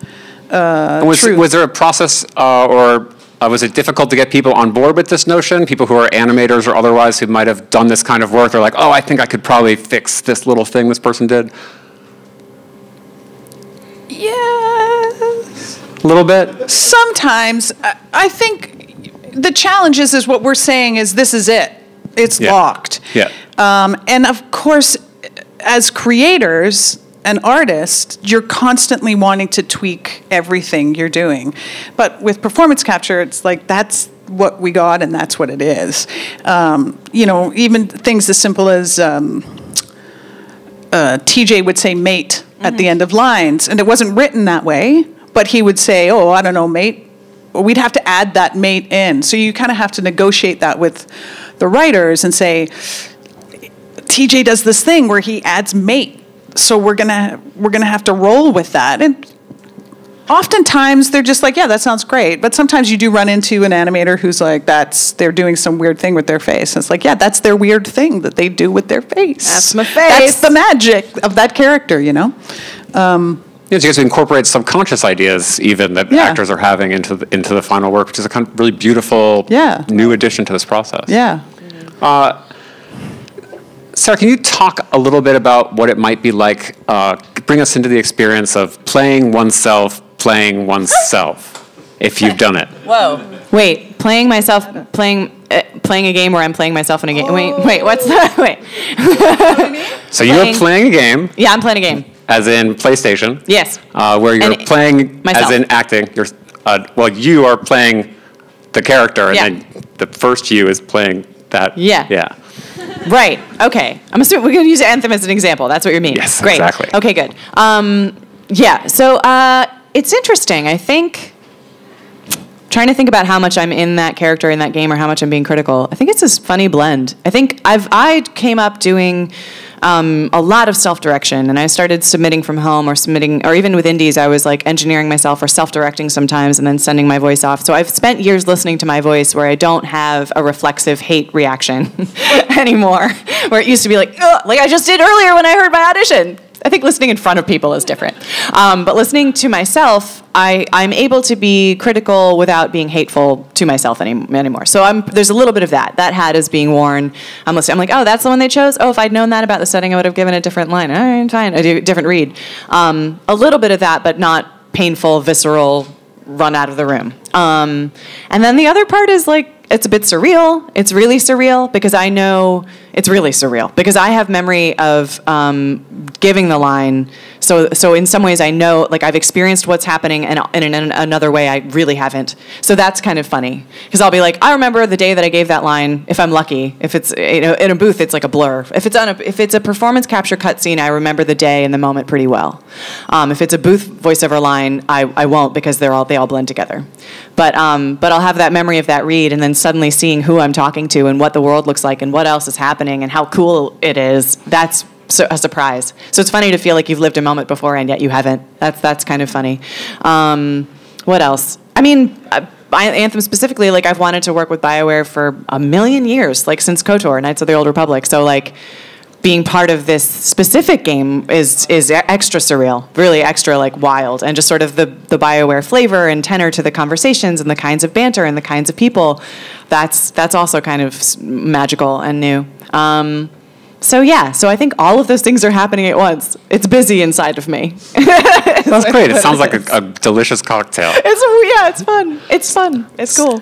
Was there a process or was it difficult to get people on board with this notion? People who are animators or otherwise who might have done this kind of work, they're like, oh, I think I could probably fix this little thing this person did? Yes. A little bit? Sometimes. I think the challenge is what we're saying is this is it. It's locked. Yeah. And of course, as creators and artists, you're constantly wanting to tweak everything you're doing. But with performance capture, it's that's what we got and that's what it is. Even things as simple as TJ would say mate at the end of lines, and it wasn't written that way, but he would say, oh, I don't know, mate. Well, we'd have to add that mate in. So you kind of have to negotiate that with the writers and say, TJ does this thing where he adds mate. So we're gonna have to roll with that, and oftentimes they're just like, yeah, that sounds great. But sometimes you do run into an animator who's like, they're doing some weird thing with their face. And it's like, yeah, that's their weird thing that they do with their face. That's my face. That's the magic of that character, you know? You get to incorporate subconscious ideas even that actors are having into the final work, which is a kind of really beautiful new addition to this process. Yeah. Sarah, can you talk a little bit about what it might be like, bring us into the experience of playing oneself, if you've done it? Whoa. Wait, playing a game where I'm playing myself in a game. Oh. Wait, what's that? Wait. So you're playing a game. Yeah, I'm playing a game. As in PlayStation. Yes. Where you're playing myself. As in acting. You're, you are playing the character, and then the first you is playing that. Yeah. Yeah. Right. Okay. I'm assuming we're going to use Anthem as an example. That's what you mean. Yes, great. Exactly. Okay, good. Yeah, so it's interesting. I think, trying to think about how much I'm in that character in that game or how much I'm being critical, I think it's this funny blend. I think I came up doing a lot of self-direction, and I started submitting from home or even with indies, I was like engineering myself or self-directing sometimes and then sending my voice off. So I've spent years listening to my voice where I don't have a reflexive hate reaction anymore, where it used to be like I just did earlier when I heard my audition. I think listening in front of people is different. But listening to myself, I'm able to be critical without being hateful to myself anymore. So there's a little bit of that. That hat is being worn. I'm listening. I'm like, oh, that's the one they chose? Oh, if I'd known that about the setting, I would have given a different line. All right, fine. A different read. A little bit of that, but not painful, visceral, run out of the room. And then the other part is like, it's a bit surreal. It's really surreal because I know it's really surreal because I have memory of giving the line. So in some ways I know, like I've experienced what's happening, and in another way I really haven't. So that's kind of funny because I'll be like, I remember the day that I gave that line. If I'm lucky, if it's in a booth, it's like a blur. If it's a performance capture cutscene, I remember the day and the moment pretty well. If it's a booth voiceover line, I won't because they all blend together. But I'll have that memory of that read, and then suddenly seeing who I'm talking to and what the world looks like and what else is happening and how cool it is. That's a surprise. So it's funny to feel like you've lived a moment before and yet you haven't. That's kind of funny. What else? I mean, Anthem specifically, like I've wanted to work with Bioware for a million years, like since KOTOR, Knights of the Old Republic. So like being part of this specific game is extra surreal, really extra like wild, and just sort of the Bioware flavor and tenor to the conversations and the kinds of banter and the kinds of people. That's also kind of magical and new. So I think all of those things are happening at once. It's busy inside of me. That's great. It sounds like a delicious cocktail. It's fun. It's fun. It's cool.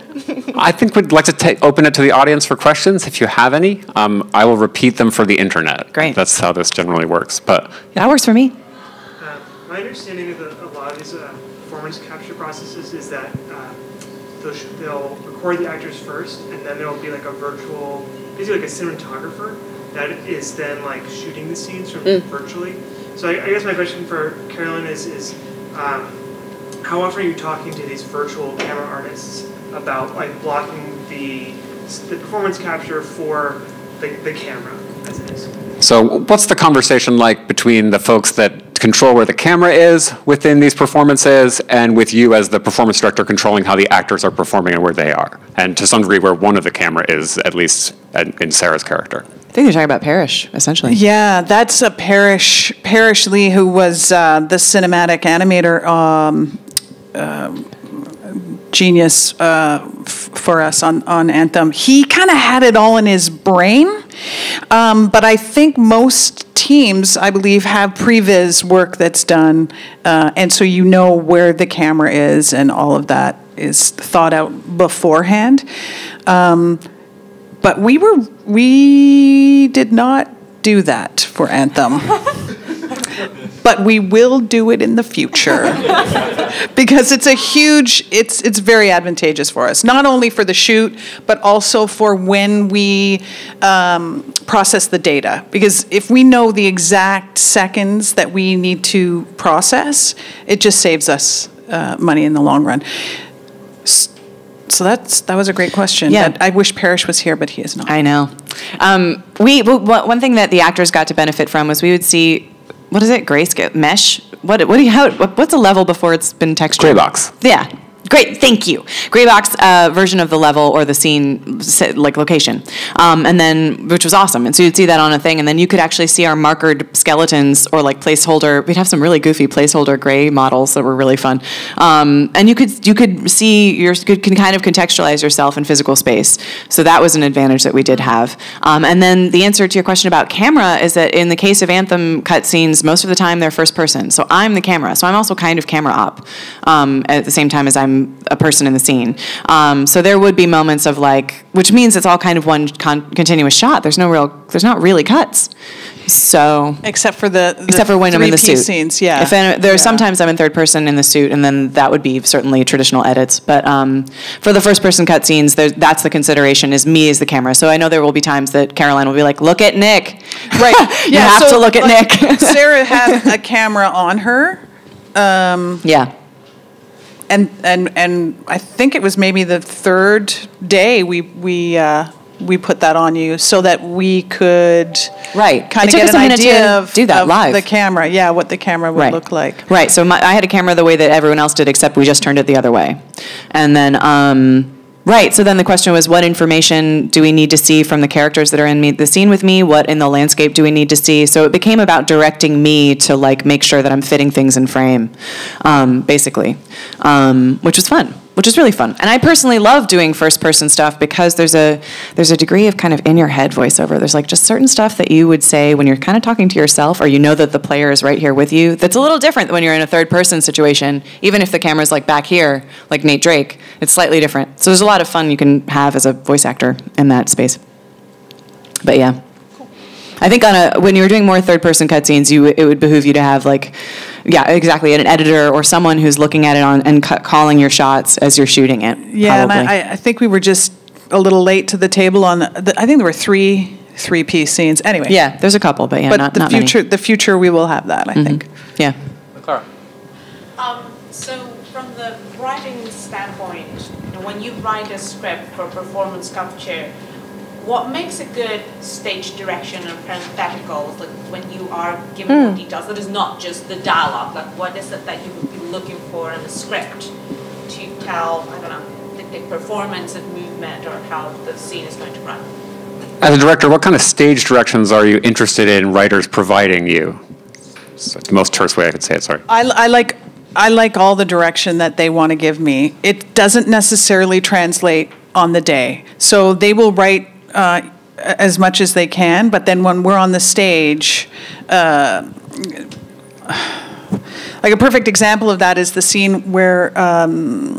I think we'd like to open it to the audience for questions, if you have any. I will repeat them for the internet. Great. That's how this generally works. But that works for me. My understanding of a lot of these performance capture processes is that they'll record the actors first, and then there'll be like a virtual, basically like a cinematographer that is then like shooting the scenes from virtually. So I guess my question for Caroline is how often are you talking to these virtual camera artists about like blocking the performance capture for the camera as it is? So what's the conversation like between the folks that control where the camera is within these performances and with you as the performance director controlling how the actors are performing and where they are? And to some degree where one of the camera is, at least in Sarah's character. I think you're talking about Parrish, essentially. Yeah, that's a Parrish Lee, who was the cinematic animator genius for us on Anthem. He kind of had it all in his brain, but I think most teams, I believe, have previs work that's done, and so you know where the camera is, and all of that is thought out beforehand. But we did not do that for Anthem. But we will do it in the future because it's it's very advantageous for us, not only for the shoot, but also for when we process the data. Because if we know the exact seconds that we need to process, it just saves us money in the long run. So that was a great question. Yeah. I wish Parrish was here, but he is not. I know. One thing that the actors got to benefit from was we would see, what is it, grayscale, mesh what's a level before it's been textured? Gray box. Yeah. Great, thank you. Gray box version of the level or the scene, like location, and then which was awesome. And so you'd see that on a thing, and then you could actually see our markered skeletons or like placeholder. We'd have some really goofy placeholder gray models that were really fun, and you could see can kind of contextualize yourself in physical space. So that was an advantage that we did have. And then the answer to your question about camera is that in the case of Anthem cutscenes, most of the time they're first person. So I'm the camera. So I'm also kind of camera op at the same time as I'm a person in the scene. So there would be moments of like, which means it's all kind of one continuous shot. There's not really cuts. So except for the when I'm in the suit scenes, yeah. Sometimes I'm in third person in the suit, and then that would be certainly traditional edits. But for the first person cutscenes, that's the consideration is me as the camera. So I know there will be times that Caroline will be like, "Look at Nick," right? You have to look at Nick. Sarah had a camera on her. Yeah. And I think it was maybe the third day we put that on you so that we could kind of get an idea of live. The camera, what the camera would look like. Right. So I had a camera the way that everyone else did, except we just turned it the other way, and then. Right, so then the question was, what information do we need to see from the characters that are in the scene with me? What in the landscape do we need to see? So it became about directing me to like make sure that I'm fitting things in frame, basically, which was fun, which is really fun. And I personally love doing first-person stuff because there's a degree of kind of in-your-head voiceover. There's like just certain stuff that you would say when you're kind of talking to yourself, or you know that the player is right here with you. That's a little different when you're in a third-person situation, even if the camera's like back here, like Nate Drake. It's slightly different. So there's a lot of fun you can have as a voice actor in that space. But yeah. I think when you're doing more third-person cutscenes, it would behoove you to have like, exactly, an editor or someone who's looking at it and calling your shots as you're shooting it. Yeah, probably. And I think we were just a little late to the table on I think there were three-piece scenes. Anyway. Yeah, there's a couple, but not many. The future we will have that, I think. Yeah. Clara. So from the writing standpoint, when you write a script for performance capture, what makes a good stage direction or parentheticals, like when you are given more details, that is not just the dialogue, like what is it that you would be looking for in a script to tell, I don't know, the performance and movement or how the scene is going to run? As a director, what kind of stage directions are you interested in writers providing you? It's the most terse way I could say it, sorry. I like all the direction that they want to give me. It doesn't necessarily translate on the day. So they will write as much as they can, but then when we're on the stage, like a perfect example of that is the scene where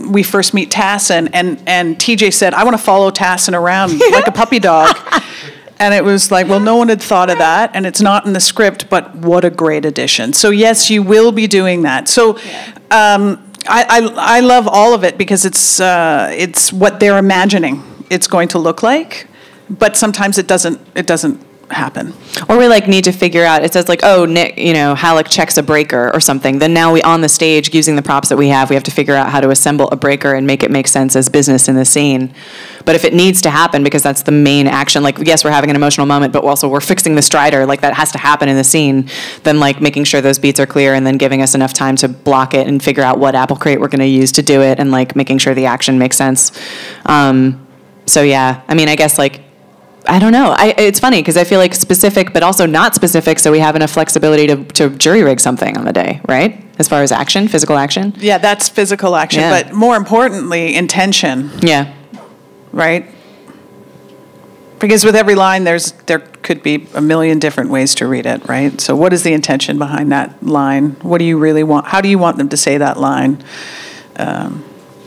we first meet Tassin, and TJ said, "I want to follow Tassin around like a puppy dog." And it was like, well, no one had thought of that, and it's not in the script, but what a great addition. So yes, you will be doing that. So I love all of it because it's what they're imagining it's going to look like, but sometimes it doesn't happen. Or we like need to figure out, it says like, oh, Nick, Halleck checks a breaker or something. Then now we on the stage, using the props that we have to figure out how to assemble a breaker and make it make sense as business in the scene. But if it needs to happen, because that's the main action, like, yes, we're having an emotional moment, but also we're fixing the strider, like that has to happen in the scene, then like making sure those beats are clear and then giving us enough time to block it and figure out what apple crate we're going to use to do it and like making sure the action makes sense. So yeah, I mean, I guess like, I don't know. It's funny because I feel like specific, but also not specific, so we have enough flexibility to jury rig something on the day, right? As far as action, physical action. Yeah, that's physical action, but more importantly, intention. Yeah. Right? Because with every line, there could be a million different ways to read it, right? So what is the intention behind that line? What do you really want? How do you want them to say that line?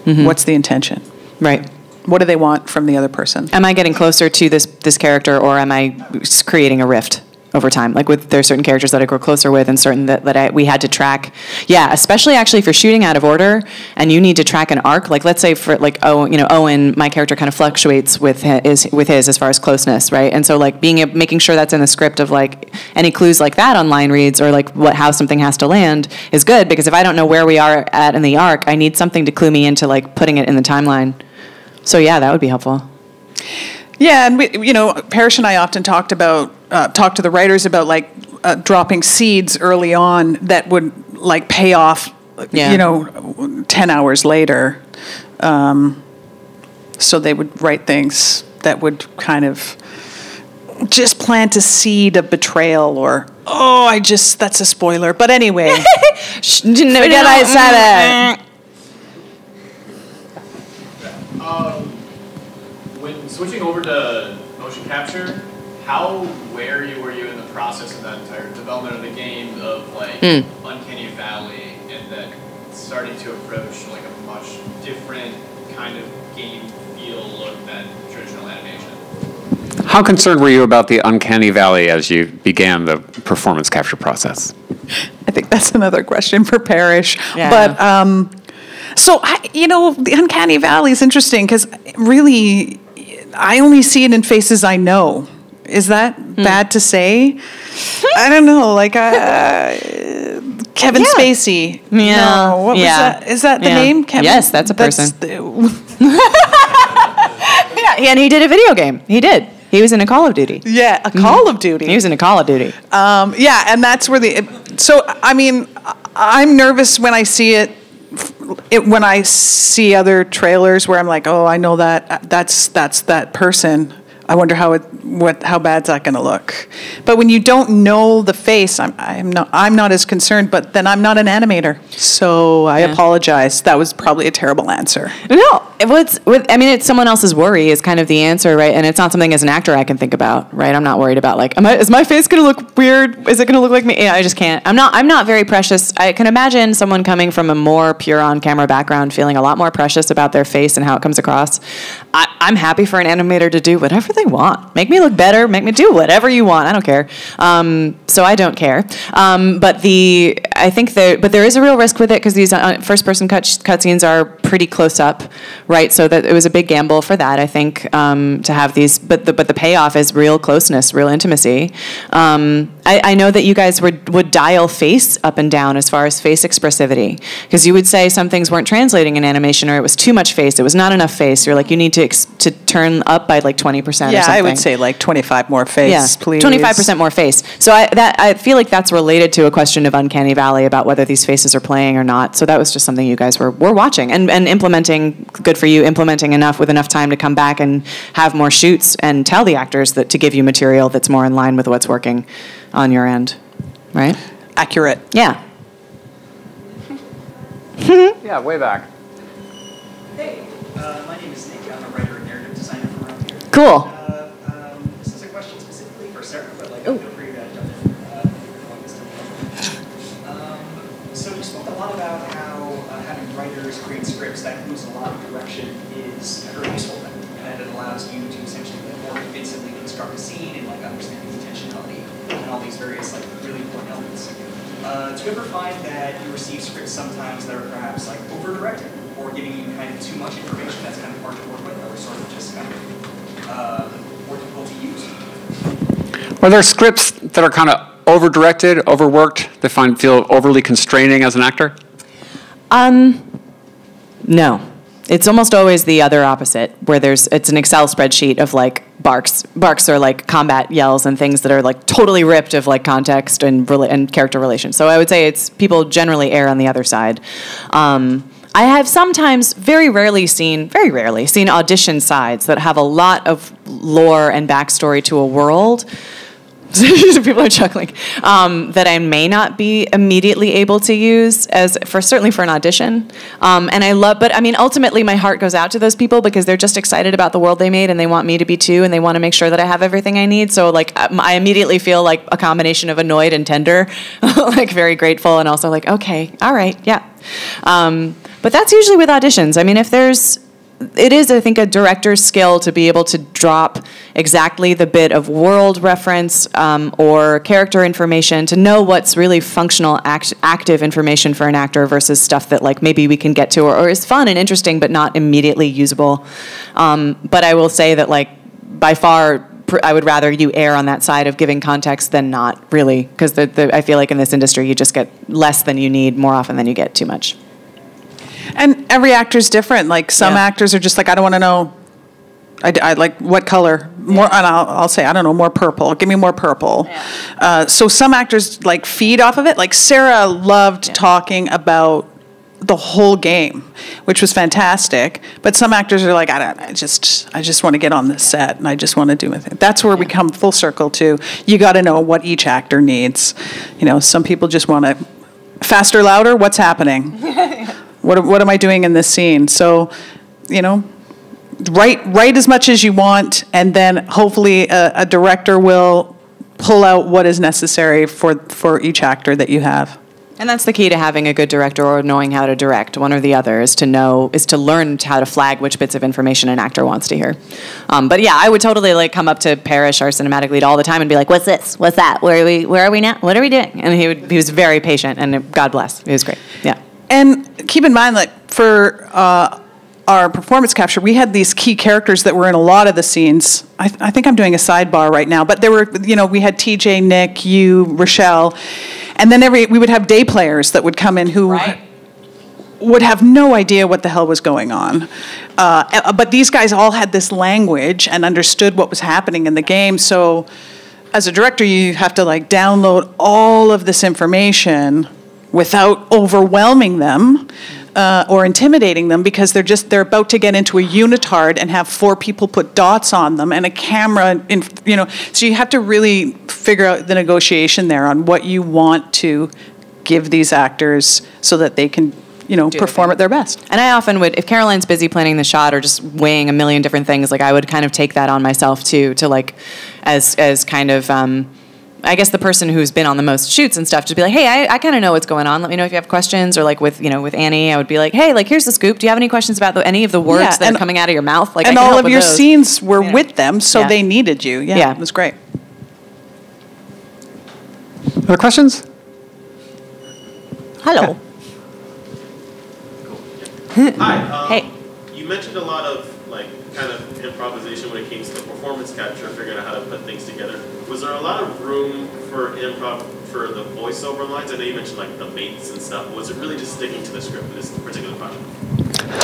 What's the intention? Right. What do they want from the other person? Am I getting closer to this character, or am I creating a rift over time? Like there are certain characters that I grow closer with, and certain that we had to track. Yeah, especially actually if you're shooting out of order and you need to track an arc. Like let's say for like Owen, my character kind of fluctuates with his as far as closeness, right? And so like making sure that's in the script of like any clues like that on line reads or like how something has to land is good, because if I don't know where we are at in the arc, I need something to clue me into like putting it in the timeline. So yeah, that would be helpful. Yeah, and Parrish and I often talk to the writers about like dropping seeds early on that would like pay off, 10 hours later. So they would write things that would kind of just plant a seed of betrayal or, that's a spoiler. But anyway. Didn't forget I said it. When switching over to motion capture, how wary were you in the process of that entire development of the game of like Uncanny Valley and then starting to approach like a much different kind of game feel look than traditional animation? How concerned were you about the Uncanny Valley as you began the performance capture process? I think that's another question for Parrish. Yeah. But the Uncanny Valley is interesting because really, I only see it in faces I know. Is that bad to say? I don't know. Like Kevin Spacey. Yeah. No, what was that? Is that the name? Kevin? Yes, that's a person. And he did a video game. He did. He was in a Call of Duty. Yeah, a Call of Duty. He was in a Call of Duty. And that's where I'm nervous when I see it. When I see other trailers where I'm like, oh, I know that's that person. I wonder how bad's that going to look. But when you don't know the face, I'm not as concerned. But then I'm not an animator, so I apologize. That was probably a terrible answer. No, it's someone else's worry is kind of the answer, right? And it's not something as an actor I can think about, right? I'm not worried about like, is my face going to look weird? Is it going to look like me? Yeah, I just can't. I'm not very precious. I can imagine someone coming from a more pure on-camera background feeling a lot more precious about their face and how it comes across. I'm happy for an animator to do whatever they want. Make me look better. Make me do whatever you want. I don't care. So I don't care. But there is a real risk with it because these first-person cutscenes are pretty close up, right? So that it was a big gamble for that, I think, to have these. But the payoff is real closeness, real intimacy. I know that you guys would dial face up and down as far as face expressivity because you would say some things weren't translating in animation or it was too much face. It was not enough face. You're like, you need to turn up by like 20% or something. Yeah, I would say like 25 more face, please. 25% more face. So I feel like that's related to a question of Uncanny Valley about whether these faces are playing or not. So that was just something you guys were watching and implementing. Good for you, implementing with enough time to come back and have more shoots and tell the actors that to give you material that's more in line with what's working on your end, right? Accurate. Yeah. Yeah, way back. Hey, my name is Nick. I'm a writer and narrative designer from around here. Cool. This is a question specifically for Sarah, but feel free to jump in. So you spoke a lot about how having writers create scripts that lose a lot of direction is a very useful thing, and it allows you to essentially more convincingly construct a scene and understand the intentionality and all these various really important elements. Do you ever find that you receive scripts sometimes that are perhaps over-directed or giving you kind of too much information that's kind of hard to work with, or sort of just kind of more difficult to use? Are there scripts that are kind of over-directed, overworked, that feel overly constraining as an actor? No. It's almost always the other opposite, where it's an Excel spreadsheet of barks. Barks are combat yells and things that are totally ripped of context and character relations. So I would say people generally err on the other side. I have sometimes, very rarely seen audition sides that have a lot of lore and backstory to a world. People are chuckling. That I may not be immediately able to use certainly for an audition. Ultimately my heart goes out to those people because they're just excited about the world they made and they want me to be too, and they want to make sure that I have everything I need. So I immediately feel a combination of annoyed and tender, very grateful and also okay, all right, yeah. But that's usually with auditions. It is, I think, a director's skill to be able to drop exactly the bit of world reference or character information to know what's really functional, active information for an actor versus stuff that maybe we can get to or is fun and interesting but not immediately usable. But I will say that by far, I would rather you err on that side of giving context than not, really, because I feel like in this industry you just get less than you need more often than you get too much. And every actor's different. Some actors are just I don't want to know. I like what color? More, and I'll say, I don't know, more purple. Give me more purple. Yeah. So some actors like feed off of it. Like Sarah loved talking about the whole game, which was fantastic. But some actors are like, I just want to get on this set and I just want to do it. That's where we come full circle to. You got to know what each actor needs. You know, some people just want to faster, louder. What's happening? What am I doing in this scene? So, you know, write as much as you want, and then hopefully a director will pull out what is necessary for each actor that you have. And that's the key to having a good director or knowing how to direct. One or the other is to learn how to flag which bits of information an actor wants to hear. But yeah, I would totally like come up to Parrish, our cinematic lead, all the time and be like, "What's this? What's that? Where are we now? What are we doing?" And he was very patient, and God bless, he was great. Yeah. And keep in mind, like for our performance capture, we had these key characters that were in a lot of the scenes. I think I'm doing a sidebar right now, but there were, you know, we had TJ, Nick, you, Rochelle, and then we would have day players that would come in who would have no idea what the hell was going on. But these guys all had this language and understood what was happening in the game. So as a director, you have to like download all of this information without overwhelming them. Or intimidating them, because they're about to get into a unitard and have 4 people put dots on them and a camera in, you know, so you have to really figure out the negotiation there on what you want to give these actors so that they can, you know, perform at their best. And I often would, if Caroline's busy planning the shot or just weighing a million different things, like I would kind of take that on myself too, to like, as kind of, I guess the person who's been on the most shoots and stuff, just be like, hey, I kind of know what's going on. Let me know if you have questions. Or like with Annie, I would be like, hey, like here's the scoop. Do you have any questions about any of the words that are coming out of your mouth? Like, and all of your scenes were with them, so they needed you. Yeah, it was great. Other questions? Hello. Hi. Hey. You mentioned a lot of like kind of improvisation when it came to the performance capture, figuring out how to put things together. Was there a lot of room for improv for the voiceover lines? I know you mentioned like the mates and stuff. Was it really just sticking to the script in this particular project?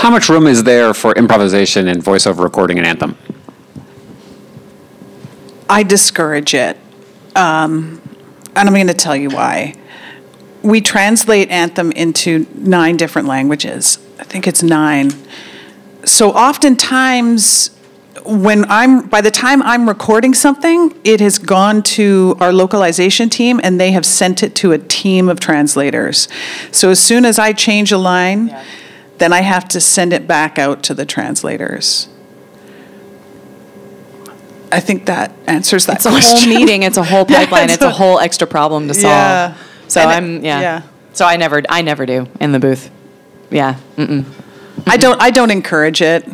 How much room is there for improvisation and voiceover recording in Anthem? I discourage it. And I'm going to tell you why. We translate Anthem into 9 different languages. I think it's 9. So oftentimes, by the time I'm recording something, it has gone to our localization team and they have sent it to a team of translators. So as soon as I change a line, then I have to send it back out to the translators. I think that answers that question. It's a whole meeting, it's a whole pipeline, it's a whole extra problem to solve. Yeah. So So I never do in the booth. Yeah. Mm-mm. I don't encourage it.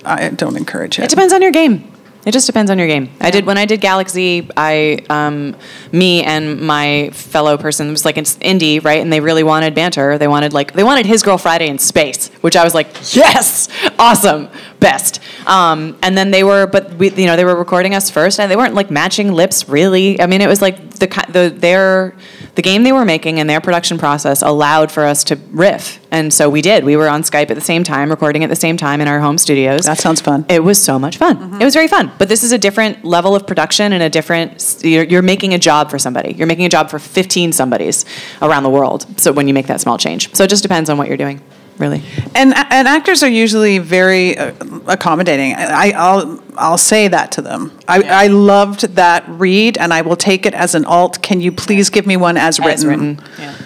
I don't encourage it. It depends on your game. It just depends on your game. Yeah. When I did Galaxy, me and my fellow person, it was like it's indie, right? And they really wanted banter. They wanted His Girl Friday in space, which I was like, yes, awesome, best. And then they were recording us first, and they weren't like matching lips really. I mean, it was like the game they were making and their production process allowed for us to riff. And so we did. We were on Skype at the same time, recording at the same time in our home studios. That sounds fun. It was so much fun. Mm-hmm. It was very fun. But this is a different level of production and a different, you're making a job for somebody. You're making a job for 15 somebodies around the world. So when you make that small change. So it just depends on what you're doing, really. And actors are usually very accommodating. I'll say that to them. I loved that read, and I will take it as an alt. Can you please give me one as written? As written, yeah.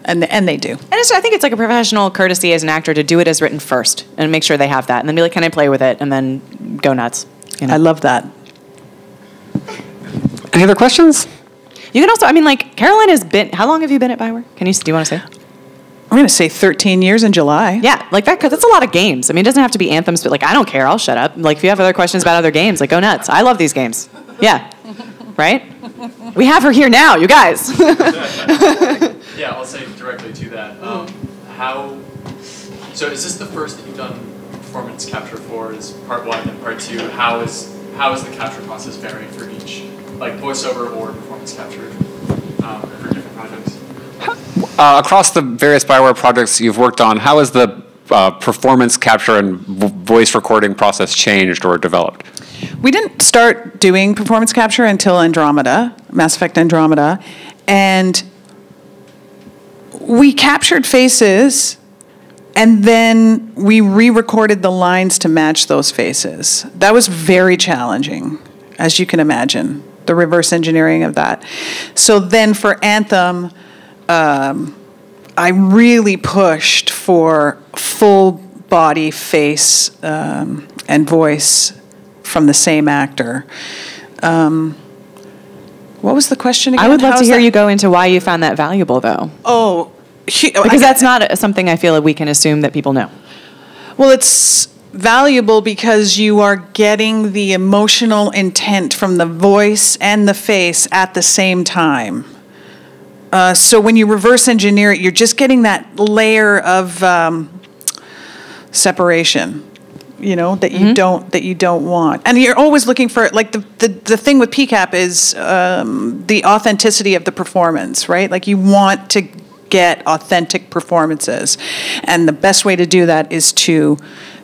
And they do. And I think it's like a professional courtesy as an actor to do it as written first and make sure they have that. And then be like, can I play with it? And then go nuts. You know? I love that. Any other questions? You can also, Caroline has been, how long have you been at Bioware? Do you want to say? I'm going to say 13 years in July. Yeah, like that, because that's a lot of games. I mean, it doesn't have to be Anthems, but like, I don't care. I'll shut up. Like, if you have other questions about other games, like, go nuts. I love these games. Yeah. Right? We have her here now, you guys. Yeah, I'll say directly to that. So is this the first that you've done performance capture for? Is part 1 and part 2? How is the capture process varying for each, like voiceover or performance capture for different projects? Across the various Bioware projects you've worked on, how has the performance capture and voice recording process changed or developed? We didn't start doing performance capture until Andromeda, Mass Effect Andromeda, and we captured faces, and then we re-recorded the lines to match those faces. That was very challenging, as you can imagine, the reverse engineering of that. So then for Anthem, I really pushed for full body, face, and voice from the same actor. What was the question again? I would love to hear you go into why you found that valuable, though. Oh, because that's not something I feel like we can assume that people know. Well, it's valuable because you are getting the emotional intent from the voice and the face at the same time. So when you reverse engineer it, you're just getting that layer of separation, you know, that you don't want. And you're always looking for, like, the thing with PCAP is the authenticity of the performance, right? Like, you want to get authentic performances. And the best way to do that is to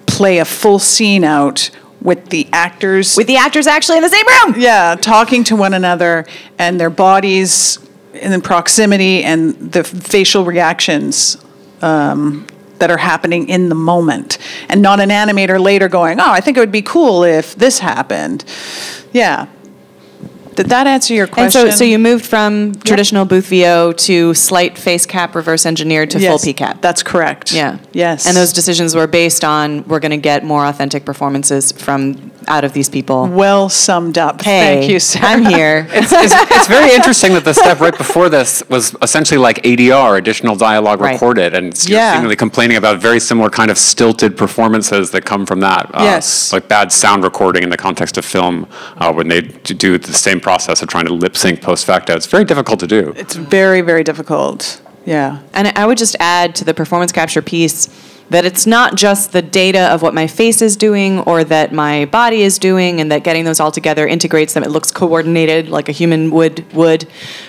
play a full scene out with the actors. With the actors actually in the same room! Yeah, talking to one another, and their bodies in proximity, and the facial reactions that are happening in the moment. And not an animator later going, oh, I think it would be cool if this happened. Yeah. Did that answer your question? And so you moved from traditional booth VO to slight face cap reverse engineered to full PCAP. That's correct. Yeah. Yes. And those decisions were based on, we're going to get more authentic performances from out of these people. Well summed up. Hey, thank you, Sarah. I'm here. It's very interesting that the step right before this was essentially like ADR, additional dialogue recorded, and you're seemingly complaining about very similar kind of stilted performances that come from that. Yes. Like bad sound recording in the context of film when they do the same process of trying to lip sync post facto. It's very difficult to do. It's very, very difficult. Yeah. And I would just add to the performance capture piece that it's not just the data of what my face is doing or that my body is doing, and that getting those all together integrates them. It looks coordinated like a human would,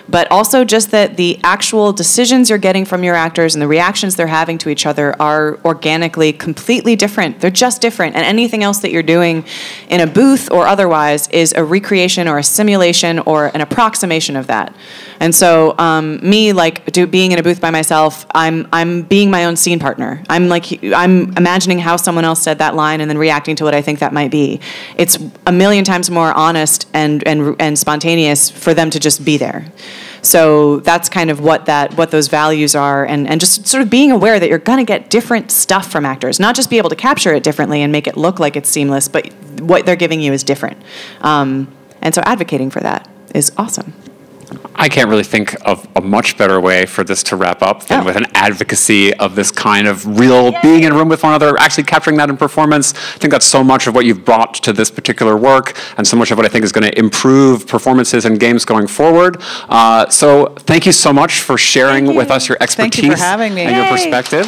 but also just that the actual decisions you're getting from your actors and the reactions they're having to each other are organically completely different. They're just different. And anything else that you're doing in a booth or otherwise is a recreation or a simulation or an approximation of that. And so me, like, being in a booth by myself, I'm being my own scene partner. I'm imagining how someone else said that line and then reacting to what I think that might be. It's a million times more honest and spontaneous for them to just be there. So that's kind of what those values are, and just sort of being aware that you're going to get different stuff from actors, not just be able to capture it differently and make it look like it's seamless, but what they're giving you is different. And so advocating for that is awesome. I can't really think of a much better way for this to wrap up than with an advocacy of this kind of real being in a room with one another, actually capturing that in performance. I think that's so much of what you've brought to this particular work, and so much of what I think is going to improve performances and games going forward. So thank you so much for sharing with us your expertise Thank you for having me. and your perspective.